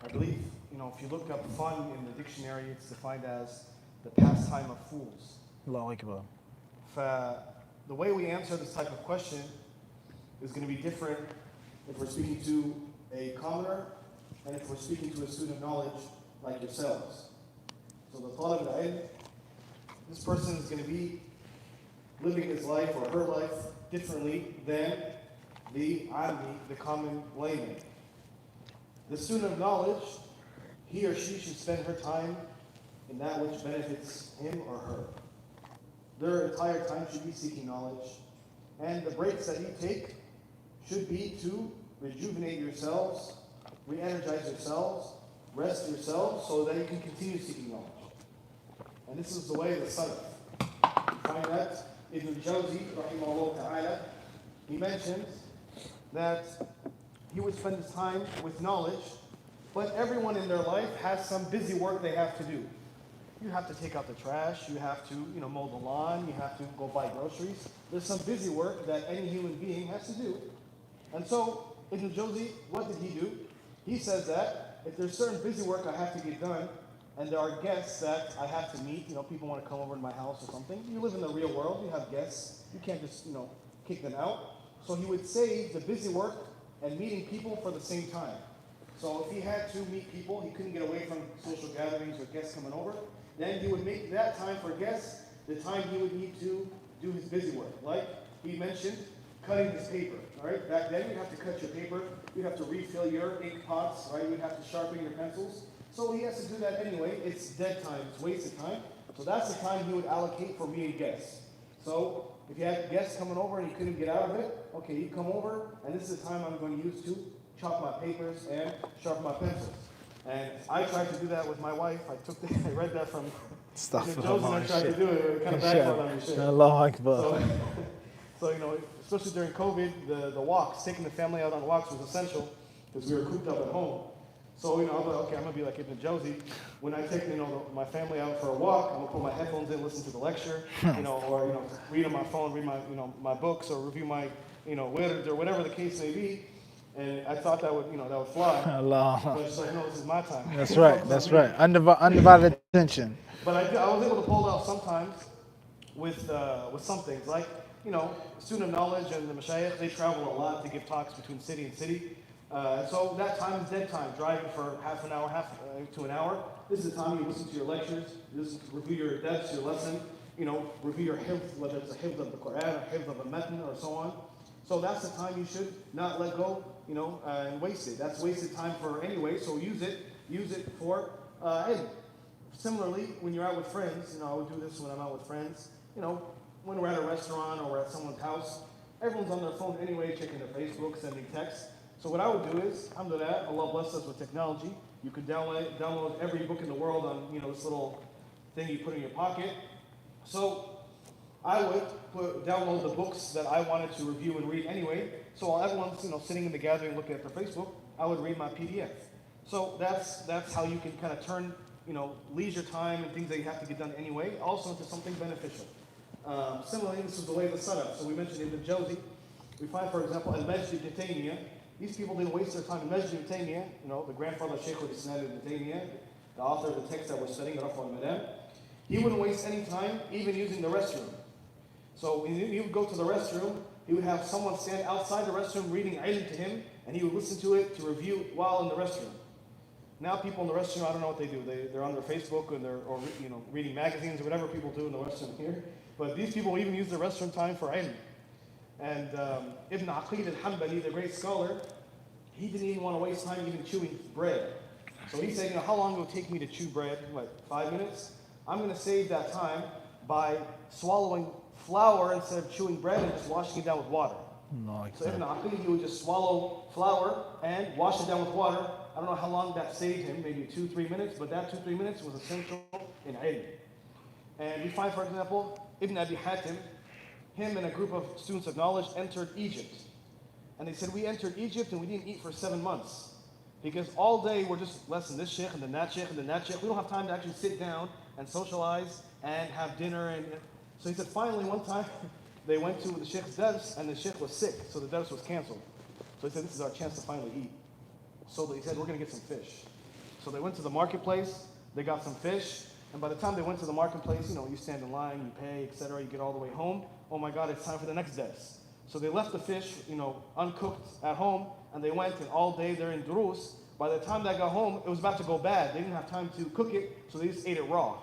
I believe, if you look up fun in the dictionary, it's defined as the pastime of fools. Allahu Akbar. The way we answer this type of question is going to be different if we're speaking to a commoner and if we're speaking to a student of knowledge like yourselves. So the talib al-ilm, this person is going to be living his life or her life differently than the ami, the common layman. The student of knowledge, he or she should spend her time in that which benefits him or her. Their entire time should be seeking knowledge, and the breaks that you take should be to rejuvenate yourselves, re-energize yourselves, rest yourselves, so that you can continue seeking knowledge. And this is the way of the Salaf. You find that Ibn Jawzi, rahimahullah ta'ala, he mentions that he would spend his time with knowledge, but everyone in their life has some busy work they have to do. You have to take out the trash, you have to mow the lawn, you have to go buy groceries. There's some busy work that any human being has to do. And so, Ibn Jawzi, what did he do? He says that if there's certain busy work I have to get done, and there are guests that I have to meet, people want to come over to my house or something. You live in the real world, you have guests, you can't just, kick them out. So he would save the busy work and meeting people for the same time. So if he had to meet people, he couldn't get away from social gatherings or guests coming over, then he would make that time for guests the time he would need to do his busy work. Like he mentioned, cutting his paper, all right? Back then you'd have to cut your paper, you'd have to refill your ink pots, right? You'd have to sharpen your pencils. So he has to do that anyway. It's dead time, it's wasted time. So that's the time he would allocate for meeting guests. So if you had guests coming over and he couldn't get out of it, okay, you come over, and this is the time I'm going to use to chop my papers and sharpen my pencils. And I tried to do that with my wife. I read that from Joseph, and I tried to do it. It kind of backfired on me. Allahu Akbar. So especially during COVID, the walks, taking the family out on walks was essential because we were cooped up at home. So, I was like, okay, I'm going to be like Ibn Jawzi. When I take, my family out for a walk, I'm going to put my headphones in, listen to the lecture, or, read on my phone, read my, my books, or review my, words, or whatever the case may be. And I thought that would fly. Allah. But it's like, no, this is my time. That's right, that's right. Undivided attention. But I was able to pull it off sometimes with some things. Like, student of knowledge and the mashayikh, they travel a lot to give talks between city and city. So that time is dead time, driving for half an hour, to an hour. This is the time you listen to your lectures, review your debts, your lesson, review your hifz, whether it's a hifz of the Quran, or hifz of a matn, or so on. So that's the time you should not let go, and waste it. That's wasted time for anyway, so use it for ilm. Similarly, when you're out with friends, I would do this when I'm out with friends, when we're at a restaurant or we're at someone's house, everyone's on their phone anyway, checking their Facebook, sending texts. So what I would do is, alhamdulillah, Allah bless us with technology. You could download every book in the world on, this little thing you put in your pocket. So I would download the books that I wanted to review and read anyway. So while everyone's, sitting in the gathering looking at their Facebook, I would read my PDF. So that's how you can kind of turn, leisure time and things that you have to get done anyway, also into something beneficial. Similarly, this is the way of the setup. So we mentioned Ibn Jawzi. We find, for example, Al-Majd ibn Taymiyyah. These people didn't waste their time. Al-Majd ibn Taymiyyah, the grandfather of Shaykh al-Islam ibn Taymiyyah, the author of the text that we're studying, Raf al-Madam, he wouldn't waste any time even using the restroom. So when he would go to the restroom, he would have someone stand outside the restroom reading ilm to him, and he would listen to it to review while in the restroom. Now people in the restroom, I don't know what they do. They're on their Facebook or reading magazines or whatever people do in the restroom here. But these people even use the restroom time for ilm. And Ibn Aqil al-Hanbali, the great scholar, he didn't even want to waste time even chewing bread. So he said, how long will it take me to chew bread? 5 minutes? I'm going to save that time by swallowing flour instead of chewing bread and just washing it down with water. So Ibn Aqil, he would just swallow flour and wash it down with water. I don't know how long that saved him, maybe 2-3 minutes, but that 2-3 minutes was essential in ilm. And we find, for example, Ibn Abi Hatim, him and a group of students of knowledge entered Egypt. And they said, we entered Egypt and we didn't eat for 7 months. Because all day we're just lesson this sheikh and then that sheikh and then that sheikh. We don't have time to actually sit down and socialize and have dinner. So he said, finally, one time, they went to the sheikh's dars and the sheikh was sick, so the dars was canceled. So he said, this is our chance to finally eat. So he said, we're going to get some fish. So they went to the marketplace, they got some fish, and by the time they went to the marketplace, you stand in line, you pay, etc., you get all the way home. Oh my God, it's time for the next dars. So they left the fish, uncooked at home, and they went, and all day they're in durus. By the time they got home, it was about to go bad. They didn't have time to cook it, so they just ate it raw.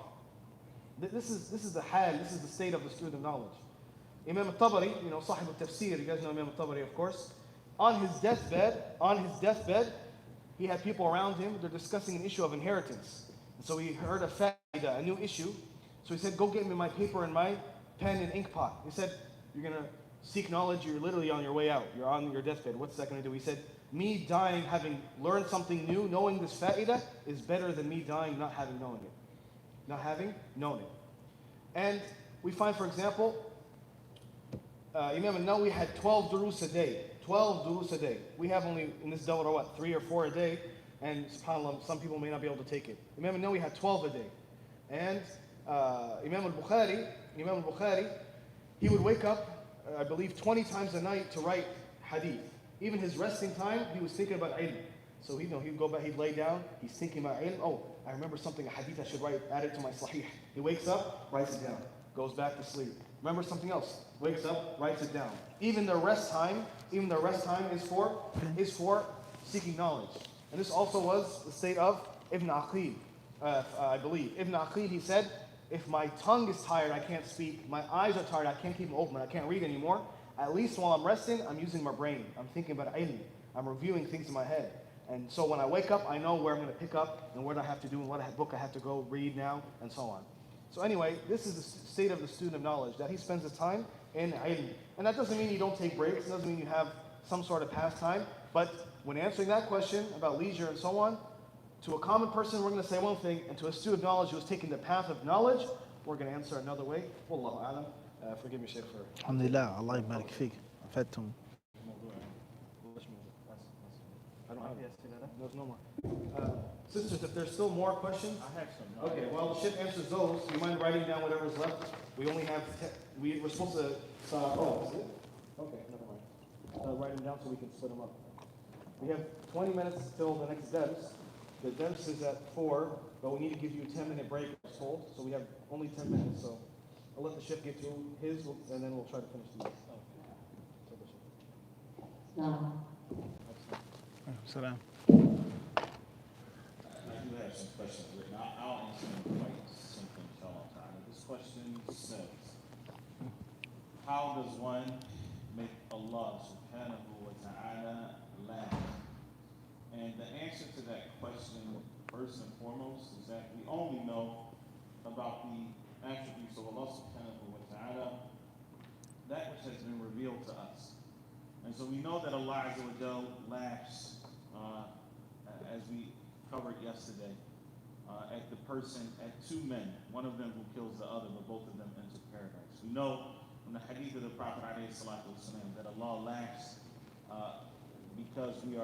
This is the hal, this is the state of the student of knowledge. Imam al-Tabari, Sahib al-Tafsir, you guys know Imam al-Tabari, of course. On his deathbed, he had people around him, they're discussing an issue of inheritance. And so he heard a new issue. So he said, go get me my paper and my pen and ink pot. He said, you're going to seek knowledge, you're literally on your way out. You're on your deathbed. What's that going to do? He said, me dying having learned something new, knowing this fa'idah, is better than me dying not having known it. Not having known it. And we find, for example, Imam al-Nawawi had 12 durus a day. 12 durus a day. We have only in this dawrah, 3 or 4 a day, and subhanAllah, some people may not be able to take it. Imam al-Nawawi had 12 a day. And Imam al-Bukhari, he would wake up, I believe, 20 times a night to write hadith. Even his resting time, he was thinking about ilm. So he'd go back, he'd lay down, he's thinking about ilm. Oh, I remember something, a hadith I should write, add it to my sahih. He wakes up, writes it down, goes back to sleep. Remember something else, wakes up, writes it down. Even their rest time is for seeking knowledge. And this also was the state of Ibn Aqil, I believe. Ibn Aqil, he said, if my tongue is tired, I can't speak, my eyes are tired, I can't keep them open, I can't read anymore, at least while I'm resting, I'm using my brain. I'm thinking about ilm. I'm reviewing things in my head. And so when I wake up, I know where I'm going to pick up and what I have to do and what book I have to go read now, and so on. So anyway, this is the state of the student of knowledge, that he spends his time in ilm. And that doesn't mean you don't take breaks, it doesn't mean you have some sort of pastime, but when answering that question about leisure and so on, to a common person, we're going to say one thing, and to a student of knowledge who is taking the path of knowledge, we're going to answer another way. Wallahu a'lam. Forgive me, Shaykh, for... Alhamdulillah, Allah يبارك فيك. أفدتم. I don't have there's no more. Sisters, if there's still more questions, I have some. okay. While the Sheikh answers those, you mind writing down whatever's left? We only have we're supposed to. Oh, is it? Okay, never mind. Write them down so we can split them up. We have 20 minutes till the next debs. The debs is at 4, but we need to give you a 10-minute break. So we have only 10 minutes. So I'll let the Sheikh get to his, and then we'll try to finish these. Salam. I do have some questions written. I'll answer them quite simply, inshallah. This question says, how does one make Allah subhanahu wa ta'ala laugh? And the answer to that question first and foremost is that we only know about the attributes of Allah subhanahu wa ta'ala, that which has been revealed to us. And so we know that Allah Azza wa Jal laughs, as we covered yesterday, at the person, at two men, one of them who kills the other, but both of them enter paradise. We know from the hadith of the Prophet ﷺ that Allah laughs because we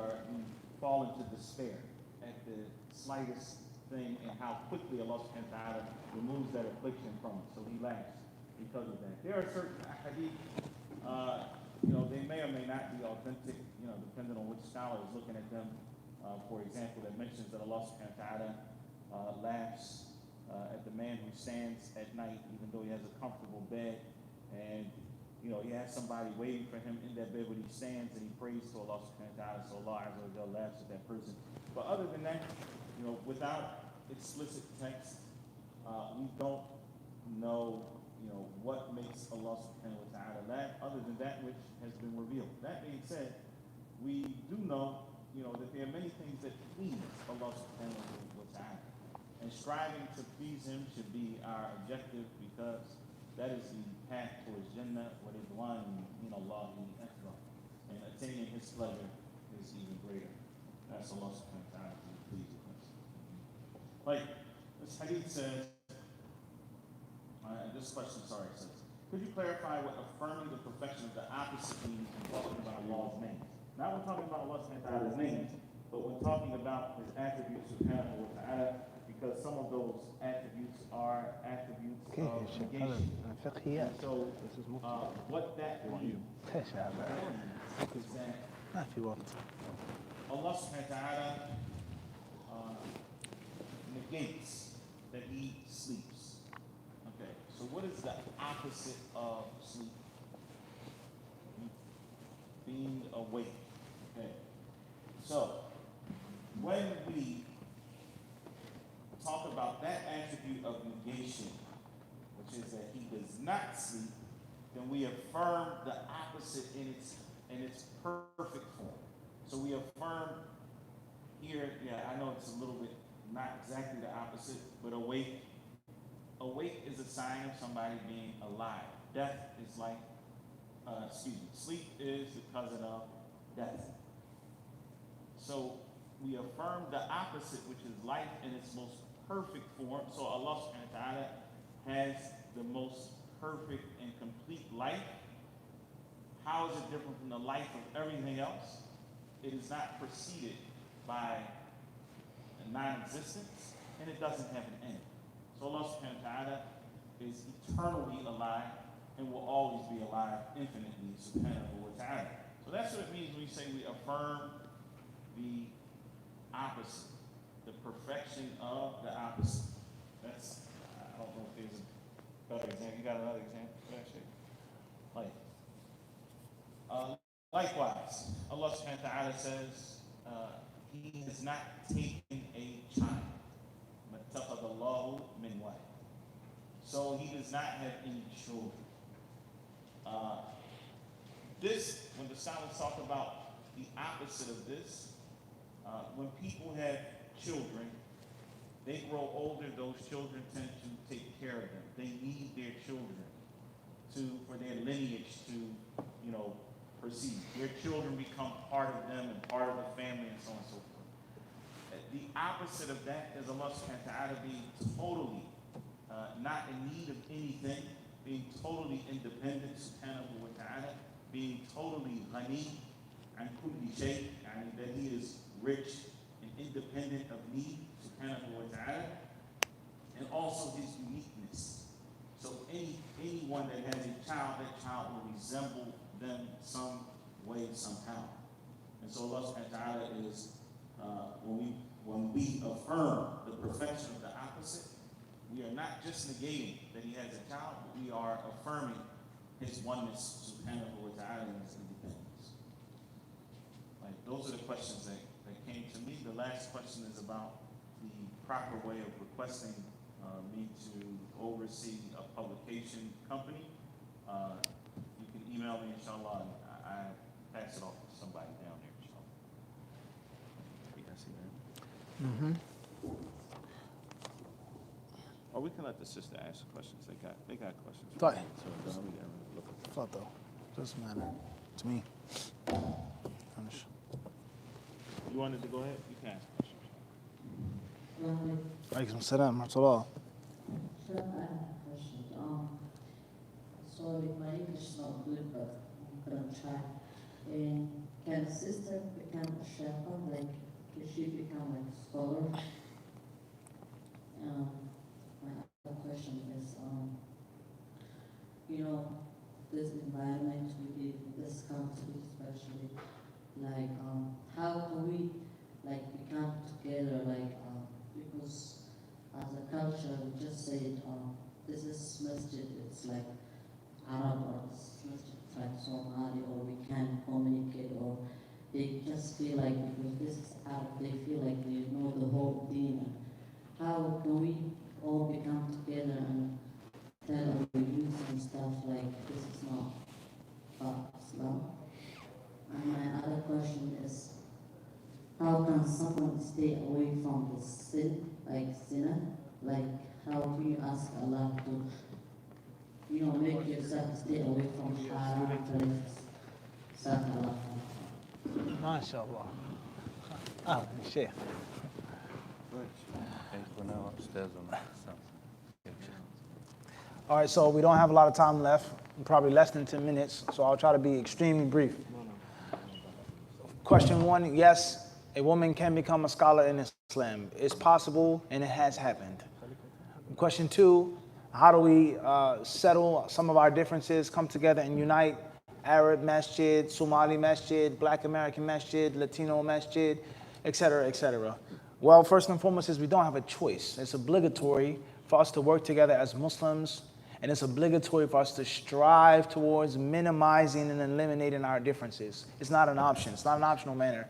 fall into despair at the slightest thing and how quickly Allah subhanahu wa ta'ala removes that affliction from us. So he laughs because of that. There are certain hadith, they may or may not be authentic, depending on which scholar is looking at them. For example, that mentions that Allah subhanahu wa ta'ala laughs at the man who stands at night, even though he has a comfortable bed, and he has somebody waiting for him in that bed when he stands, and he prays to Allah subhanahu wa ta'ala, so Allah Azza wa Jalla laughs at that person. But other than that, without explicit text, we don't know, what makes Allah subhanahu wa ta'ala laugh, other than that which has been revealed. That being said, we do know, that there are many things that please Allah subhanahu wa ta'ala. And striving to please him should be our objective, because that is the path towards Jannah, wa ridwan min Allahi akbar. And attaining his pleasure is even greater. That's Allah subhanahu wa ta'ala to be pleased with us. Like this hadith says, this question, says, could you clarify what affirming the perfection of the opposite means when talking about Allah's names? Not when talking about Allah subhanahu wa ta'ala's names, but when talking about his attributes subhanahu wa ta'ala, because some of those attributes are attributes of negation. And so, what that means is that Allah subhanahu wa ta'ala negates that he sleeps. Okay, so what is the opposite of sleep? Being awake. Okay, so when we talk about that attribute of negation, which is that he does not sleep, then we affirm the opposite in its perfect form. So we affirm here, I know it's a little bit not exactly the opposite, but awake. Awake is a sign of somebody being alive. Death is like, sleep is the cousin of death. So we affirm the opposite, which is life in its most perfect form. So Allah subhanahu wa ta'ala has the most perfect and complete life. How is it different from the life of everything else? It is not preceded by a non-existence, and it doesn't have an end. So Allah subhanahu wa ta'ala is eternally alive and will always be alive infinitely subhanahu wa ta'ala. So that's what it means when we say we affirm the opposite, the perfection of the opposite. That's, I don't know if there's a better example. You got another example? Likewise, Allah subhanahu wa ta'ala says, he has not taken a child. So he does not have any children. When the scholars talk about the opposite of this, when people have children, they grow older, those children tend to take care of them. They need their children for their lineage to, proceed. Their children become part of them and part of the family and so on and so forth. The opposite of that is Allah subhanahu wa ta'ala being totally not in need of anything, being totally independent subhanahu wa ta'ala, being totally ghani and kulli shay, that he is rich and independent of need subhanahu wa ta'ala, and also his uniqueness. So anyone that has a child, that child will resemble them some way, somehow. And so Allah subhanahu wa ta'ala is, when we affirm the perfection of the opposite, we are not just negating that he has a child, but we are affirming his oneness subhanahu wa ta'ala and his independence. Like, those are the questions that came to me. The last question is about the proper way of requesting me to oversee a publication company. You can email me, inshallah, and I pass it off to somebody down there, inshallah. Mm-hmm. Or we can let the sister ask questions. They got questions. Right. So then we gotta look at them. Thought though, doesn't matter to me. Finish. You wanted to go ahead? You can ask questions. عليكم السلام ورحمة الله. Sir, I have a question. Sorry, my English is not good, but I'm gonna try. Can a sister become a shepherd? Like, can she become like a scholar? My other question is, this environment we live in, this country especially, like, how can we like become together? Like, because as a culture, we just say, this is masjid, it's like Arab, or this is masjid, it's like Somali, or we can communicate, or they just feel like because this is Arab, they feel like they know the whole deen. How can we all become together and tell our youth and stuff like this is not Islam? And my other question is, how can someone stay away from the sin, like zina? Like, how can you ask Allah to, make yourself stay away from haram places? Salah. ما شاء الله. الشيخ. We're now upstairs on that. All right, so we don't have a lot of time left, probably less than 10 minutes, so I'll try to be extremely brief. Question one, yes, a woman can become a scholar in Islam. It's possible, and it has happened. Question two, how do we settle some of our differences, come together and unite? Arab masjid, Somali masjid, Black American masjid, Latino masjid, et cetera, et cetera. Well, first and foremost is we don't have a choice. It's obligatory for us to work together as Muslims, and it's obligatory for us to strive towards minimizing and eliminating our differences. It's not an option. It's not an optional manner.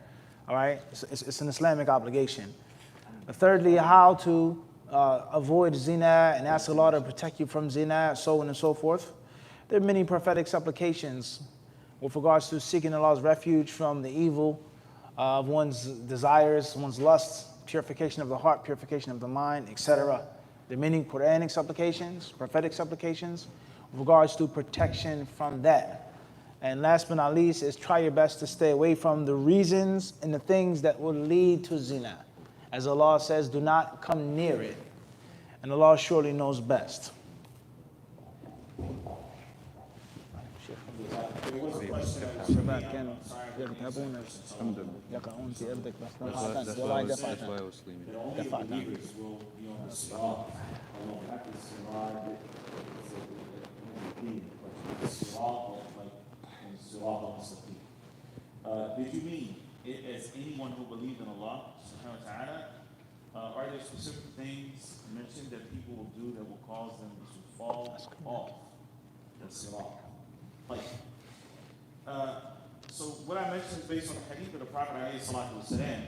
All right? It's an Islamic obligation. Thirdly, how to avoid zina and ask Allah to protect you from zina, so on and so forth. There are many prophetic supplications with regards to seeking Allah's refuge from the evil of one's desires, one's lusts, purification of the heart, purification of the mind, etc. There are many Quranic supplications, prophetic supplications with regards to protection from that. And last but not least is try your best to stay away from the reasons and the things that will lead to zina. As Allah says, do not come near it. And Allah surely knows best. There was a question that was شباب كانوا يذهبون يقعون في أرضك That's why I was sleeping. that only the believers will be on the sirat alone, not the sirat that is a deen, but the sirat like in sirat al-mustaqim. Did you mean it as anyone who believes in Allah subhanahu wa ta'ala? Are there specific things mentioned that people will do that will cause them to fall off the sirat? Like, so what I mentioned is based on the hadith of the Prophet alayhi salatu wasalam.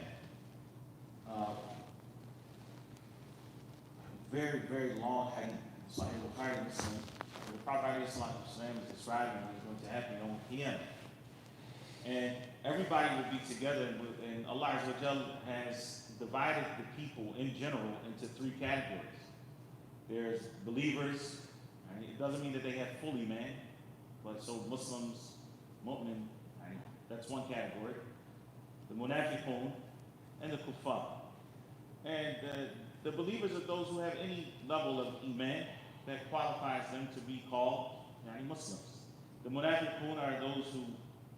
Very, very long hadith. Sahih Bukhari and Muslim. The Prophet alayhi salatu wasalam is describing what is going to happen on Qiyamah. And everybody will be together, and Allah Azza wa Jal has divided the people in general into three categories. There's believers, and it doesn't mean that they have full iman, but so Muslims, mu'min, that's one category. The munafiqun and the kuffar. And the believers are those who have any level of iman that qualifies them to be called Muslims. The munafiqun are those who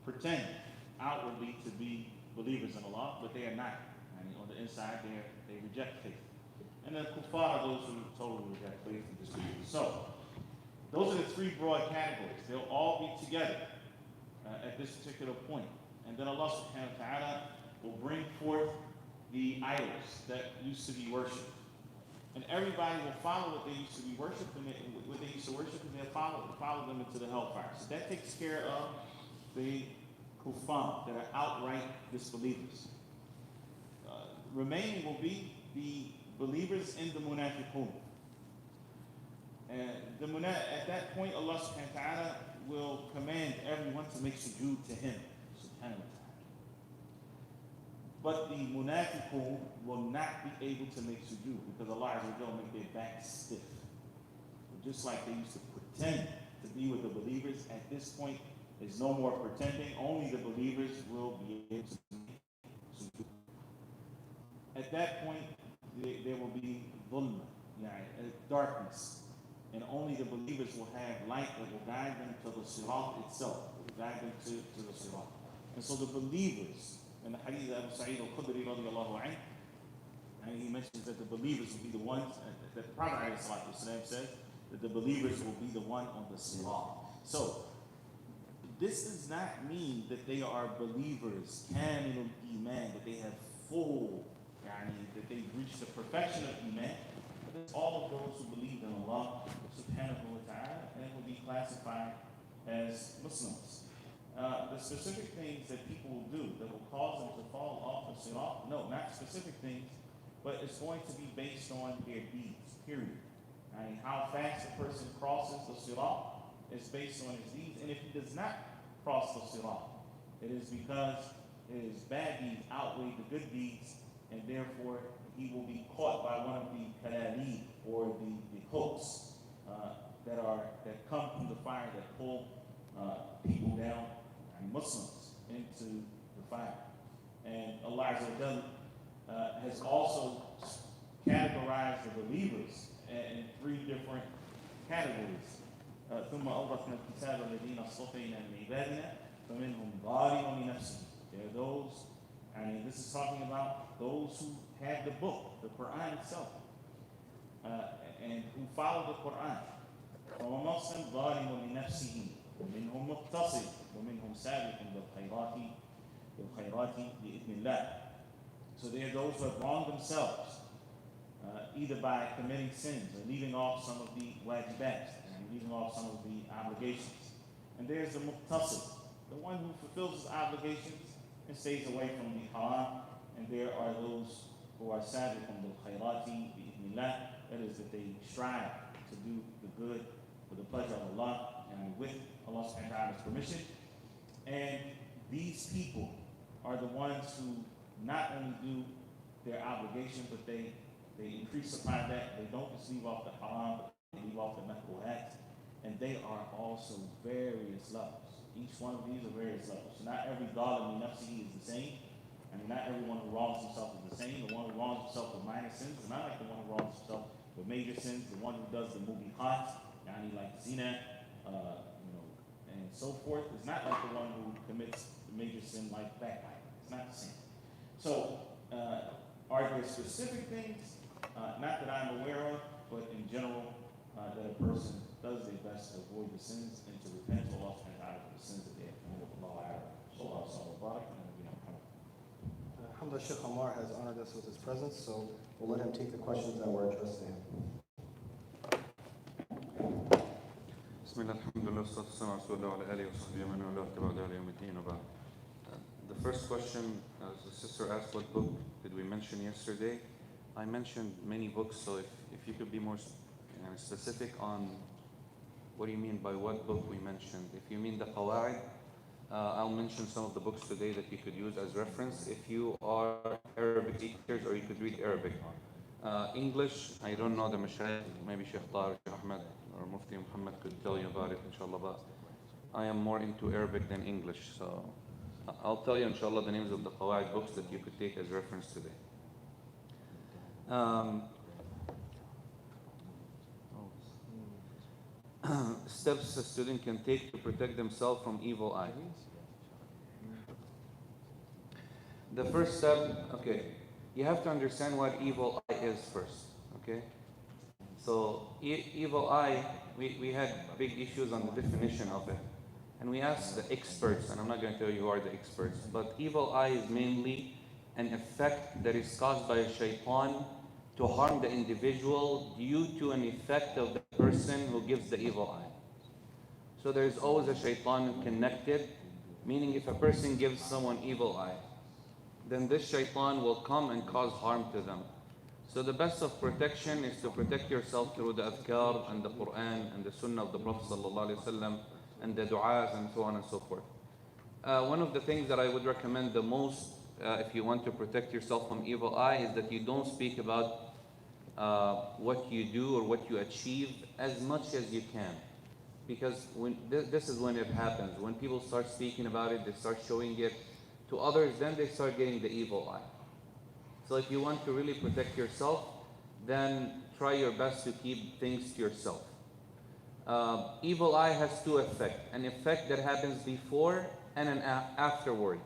pretend outwardly to be believers in Allah, but they are not. On the inside, they reject faith. And the kuffar are those who totally reject faith and disbelieve. So, those are the three broad categories. They'll all be together at this particular point. And then Allah subhanahu wa ta'ala will bring forth the idols that used to be worshipped. And everybody will follow what they used to be worshipped, and what they used to worship, and they'll follow them into the hellfire. So that takes care of the kuffar that are outright disbelievers. Remaining will be the believers in the munafiqun. And at that point, Allah subhanahu wa ta'ala will command everyone to make sujood to Him, subhanahu wa ta'ala. But the munafiqun will not be able to make sujood because Allah Azza wa Jalla make their backs stiff. Just like they used to pretend to be with the believers, at this point, there's no more pretending. Only the believers will be able to make sujood. At that point, there will be dhulma, darkness. And only the believers will have light that will guide them to the sirat itself, will guide them to the sirat. And so the believers, in the hadith of Abu Sa'id al-Khudri radiallahu anhu, and he mentions that the believers will be the ones, that the Prophet ﷺ said that the believers will be the one on the sirat. So, this does not mean that they are believers, kamilul iman, that they have full, that they reach the perfection of iman. But it's all of those who believe in Allah subhanahu wa ta'ala and will be classified as Muslims. The specific things that people will do that will cause them to fall off the sirat, no, not specific things, but it's going to be based on their deeds, period. How fast a person crosses the sirat is based on his deeds, and if he does not cross the sirat, it is because his bad deeds outweigh the good deeds, and therefore he will be caught by one of the kalalib, or the hooks that come from the fire that pull people down, and Muslims into the fire. And Allah Azza wa Jalla has also categorized the believers in three different categories. ثم أورثنا الكتاب الذين اصطفينا من عبادنا فمنهم ظالم لنفسه. There are those, and this is talking about those who have the book, the Quran itself, and who follow the Quran. فَوَمَصْلًا ظَالِمٌ لِنَفْسِهِ وَمِنْهُمْ مُقْتَصِدٌ وَمِنْهُمْ سَابِقٌ بِالْخَيْرَاتِ بِإِذْنِ اللَّهِ. So there are those who have wronged themselves, either by committing sins or leaving off some of the wajibats, and leaving off some of the obligations. And there's the muqtasid, the one who fulfills his obligations and stays away from the haram. And there are those who are sabiqun bil khayrati bi'idhnillah, that is that they strive to do the good for the pleasure of Allah and with Allah subhanahu wa ta'ala's permission. And these people are the ones who not only do their obligation, but they increase upon that. They don't just leave off the haram, but they leave off the makruhat. And they are also various levels. Each one of these are various levels. So not every dhalim li nafsihi is the same. Not everyone who wrongs himself is the same. The one who wrongs himself with minor sins is not like the one who wrongs himself with major sins. The one who does the mubiqat, like zina, and so forth, is not like the one who commits the major sin like backbiting. It's not the same. So, are there specific things, not that I'm aware of, but in general, that a person does their best to avoid the sins and to repent to Allah subhanahu wa ta'ala for the sins that they have committed. Alhamdulillah, Sheikh Amar has honored us with his presence, so we'll let him take the questions that were addressed to him. بسم الله الحمد لله والصلاة والسلام على رسول الله وعلى آله وصحبه ومن والاه واتبع هداه إلى يوم الدين وبعد. The first question, the sister asked what book did we mention yesterday. I mentioned many books, so if you could be more specific on what do you mean by what book we mentioned. If you mean the Qawa'id, I'll mention some of the books today that you could use as reference if you are Arabic speakers, or you could read Arabic. English, I don't know the Mashayikh, maybe Sheikh Tariq, Sheikh Ahmed, or Mufti Muhammad could tell you about it, inshallah, but I am more into Arabic than English, so I'll tell you, inshallah, the names of the Qawa'id books that you could take as reference today. Steps a student can take to protect themselves from evil eye. The first step, okay, you have to understand what evil eye is first, okay? So, evil eye, we had big issues on the definition of it. And we asked the experts, and I'm not going to tell you who are the experts, but evil eye is mainly an effect that is caused by a shaitan to harm the individual due to an effect of the person who gives the evil eye. So there's always a shaitan connected, meaning if a person gives someone evil eye, then this shaitan will come and cause harm to them. So the best of protection is to protect yourself through the adhkar and the Quran and the sunnah of the Prophet ﷺ and the du'as and so on and so forth. One of the things that I would recommend the most if you want to protect yourself from evil eye, is that you don't speak about what you do or what you achieve as much as you can. Because this is when it happens. When people start speaking about it, they start showing it to others, then they start getting the evil eye. So if you want to really protect yourself, then try your best to keep things to yourself. Evil eye has two effects. An effect that happens before and an afterward.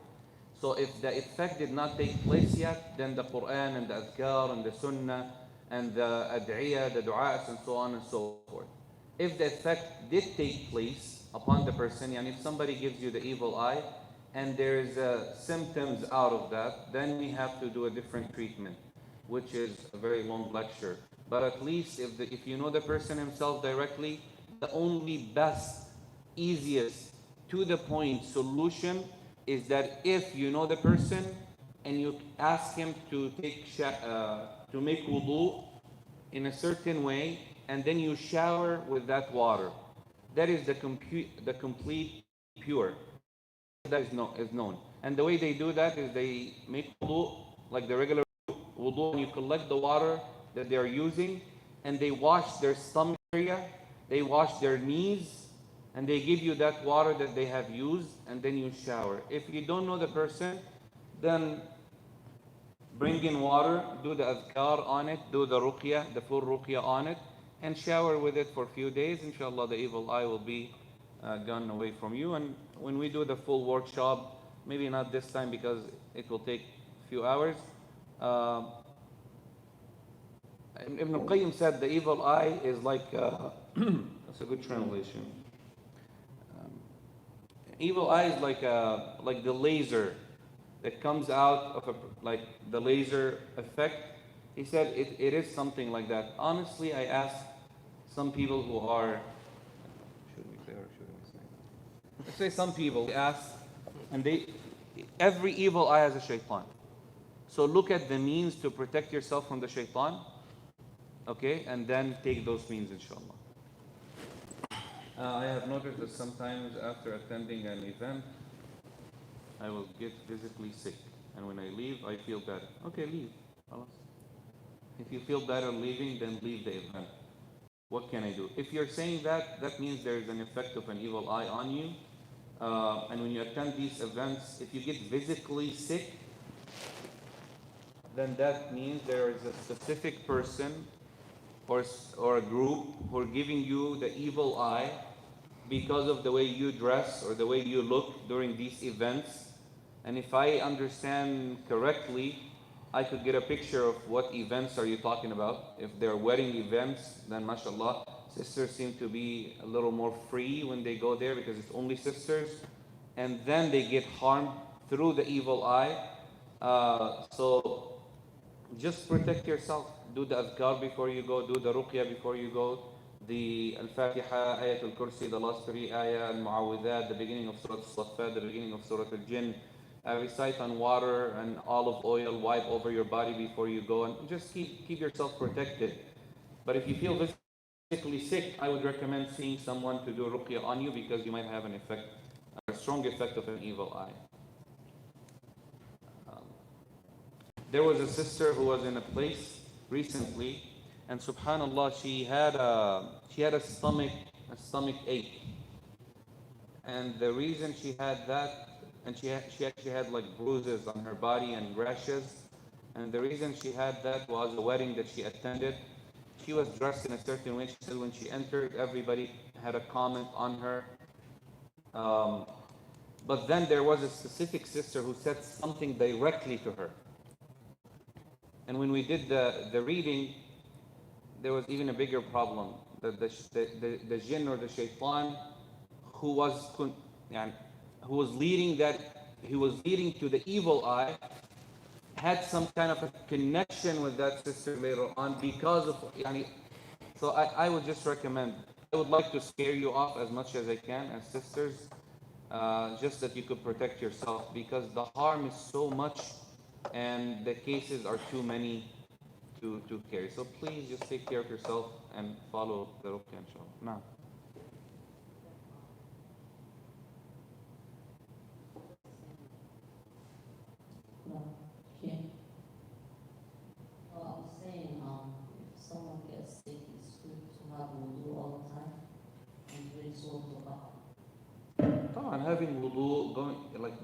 So if the effect did not take place yet, then the Quran and the Adhkar and the Sunnah and the Ad'iyah, the Du'as and so on and so forth. If the effect did take place upon the person, and if somebody gives you the evil eye and there is symptoms out of that, then we have to do a different treatment, which is a very long lecture. But at least if you know the person himself directly, the only best, easiest, to the point solution is that if you know the person and you ask him to to make wudu in a certain way, and then you shower with that water, that is the complete pure. That is known. And the way they do that is they make wudu like the regular wudu, and you collect the water that they are using, and they wash their stomach area, they wash their knees, and they give you that water that they have used, and then you shower. If you don't know the person, then bring in water, do the adhkar on it, do the ruqyah, the full ruqyah on it, and shower with it for a few days. Inshallah, the evil eye will be gone away from you. And when we do the full workshop, maybe not this time because it will take a few hours. Ibn al-Qayyim said the evil eye is like, that's a good translation. Evil eye is like the laser that comes out of like the laser effect. He said it is something like that. Honestly, I asked some people who are, should we say or should we say? Let's say some people ask, and every evil eye has a shaitan. So look at the means to protect yourself from the shaitan, okay, and then take those means, inshallah. I have noticed that sometimes after attending an event, I will get physically sick, and when I leave, I feel better. Okay, leave. If you feel better leaving, then leave the event. What can I do? If you're saying that, that means there is an effect of an evil eye on you. And when you attend these events, if you get physically sick, then that means there is a specific person or a group who are giving you the evil eye because of the way you dress or the way you look during these events. And if I understand correctly, I could get a picture of what events are you talking about. If they're wedding events, then mashallah, sisters seem to be a little more free when they go there because it's only sisters. And then they get harmed through the evil eye. So just protect yourself. Do the adhkar before you go, do the ruqyah before you go. The Al-Fatiha, Ayatul Kursi, the last three ayah, Al-Mu'awwidhat, the beginning of Surah Al-Saffat, the beginning of Surah Al-Jinn. Recite on water and olive oil, wipe over your body before you go, and just keep yourself protected. But if you feel physically sick, I would recommend seeing someone to do ruqyah on you because you might have an effect, a strong effect of an evil eye. There was a sister who was in a place recently, and subhanallah, she had a stomach ache, and the reason she had that, and she actually had like bruises on her body and rashes, and the reason she had that was a wedding that she attended. She was dressed in a certain way. She said when she entered, everybody had a comment on her. But then there was a specific sister who said something directly to her. And when we did the reading, there was even a bigger problem. The jinn or the shaitan who was leading to the evil eye had some kind of a connection with that sister later on because of so I would just recommend, I would like to scare you off as much as I can as sisters, just that you could protect yourself because the harm is so much and the cases are too many to carry. So please just take care of yourself and follow the ruqyah, inshallah. Now.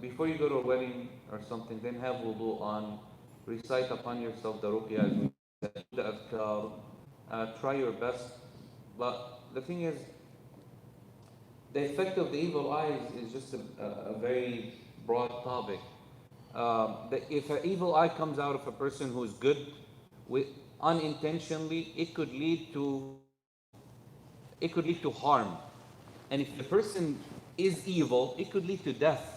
before you go to a wedding or something, then have wudu on, recite upon yourself the ruqya, as we said, the adhkar, try your best. But the thing is, the effect of the evil eye is just a very broad topic. If an evil eye comes out of a person who is good, unintentionally, it could lead to harm. And if the person is evil, it could lead to death.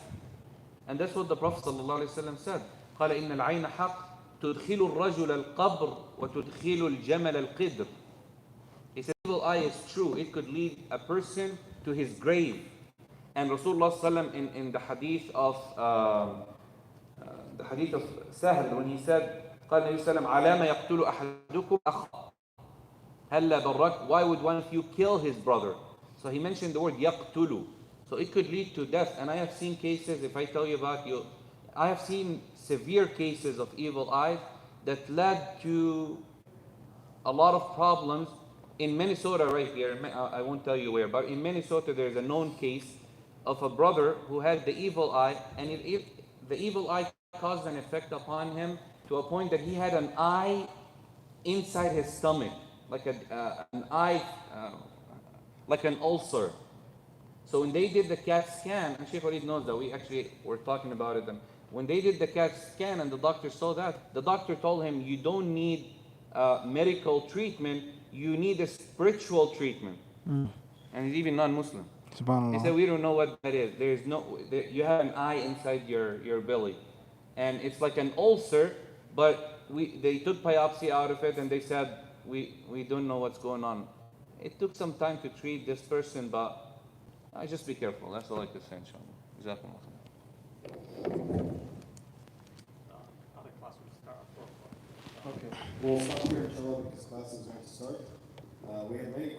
And that's what the Prophet ﷺ said. قال إن العين حق تدخل الرجل القبر وتدخل الجمل القدر. He said, evil eye is true. It could lead a person to his grave. And Rasulullah ﷺ in the hadith of Sahel, when he said, قال النبي صلى الله عليه وسلم على ما يقتل أحدكم أخاه هلا برك, why would one of you kill his brother? So he mentioned the word يقتل. So it could lead to death. And I have seen cases, if I tell you about you, I have seen severe cases of evil eyes that led to a lot of problems. In Minnesota right here, I won't tell you where, but in Minnesota there's a known case of a brother who had the evil eye, and the evil eye caused an effect upon him to a point that he had an eye inside his stomach, like an eye, like an ulcer. So when they did the CAT scan, and Sheikh Walid knows that, we actually were talking about it, and when they did the CAT scan and the doctor saw that, the doctor told him, you don't need medical treatment, you need a spiritual treatment. And he's even non-Muslim. He said, we don't know what that is. You have an eye inside your belly. And it's like an ulcer, but they took biopsy out of it and they said, we don't know what's going on. It took some time to treat this person, but just be careful. That's all I could say, inshallah. Jazakumullah khair. Other class will start at 4 o'clock. Okay. We'll stop here, inshallah, because class is going to start. We have many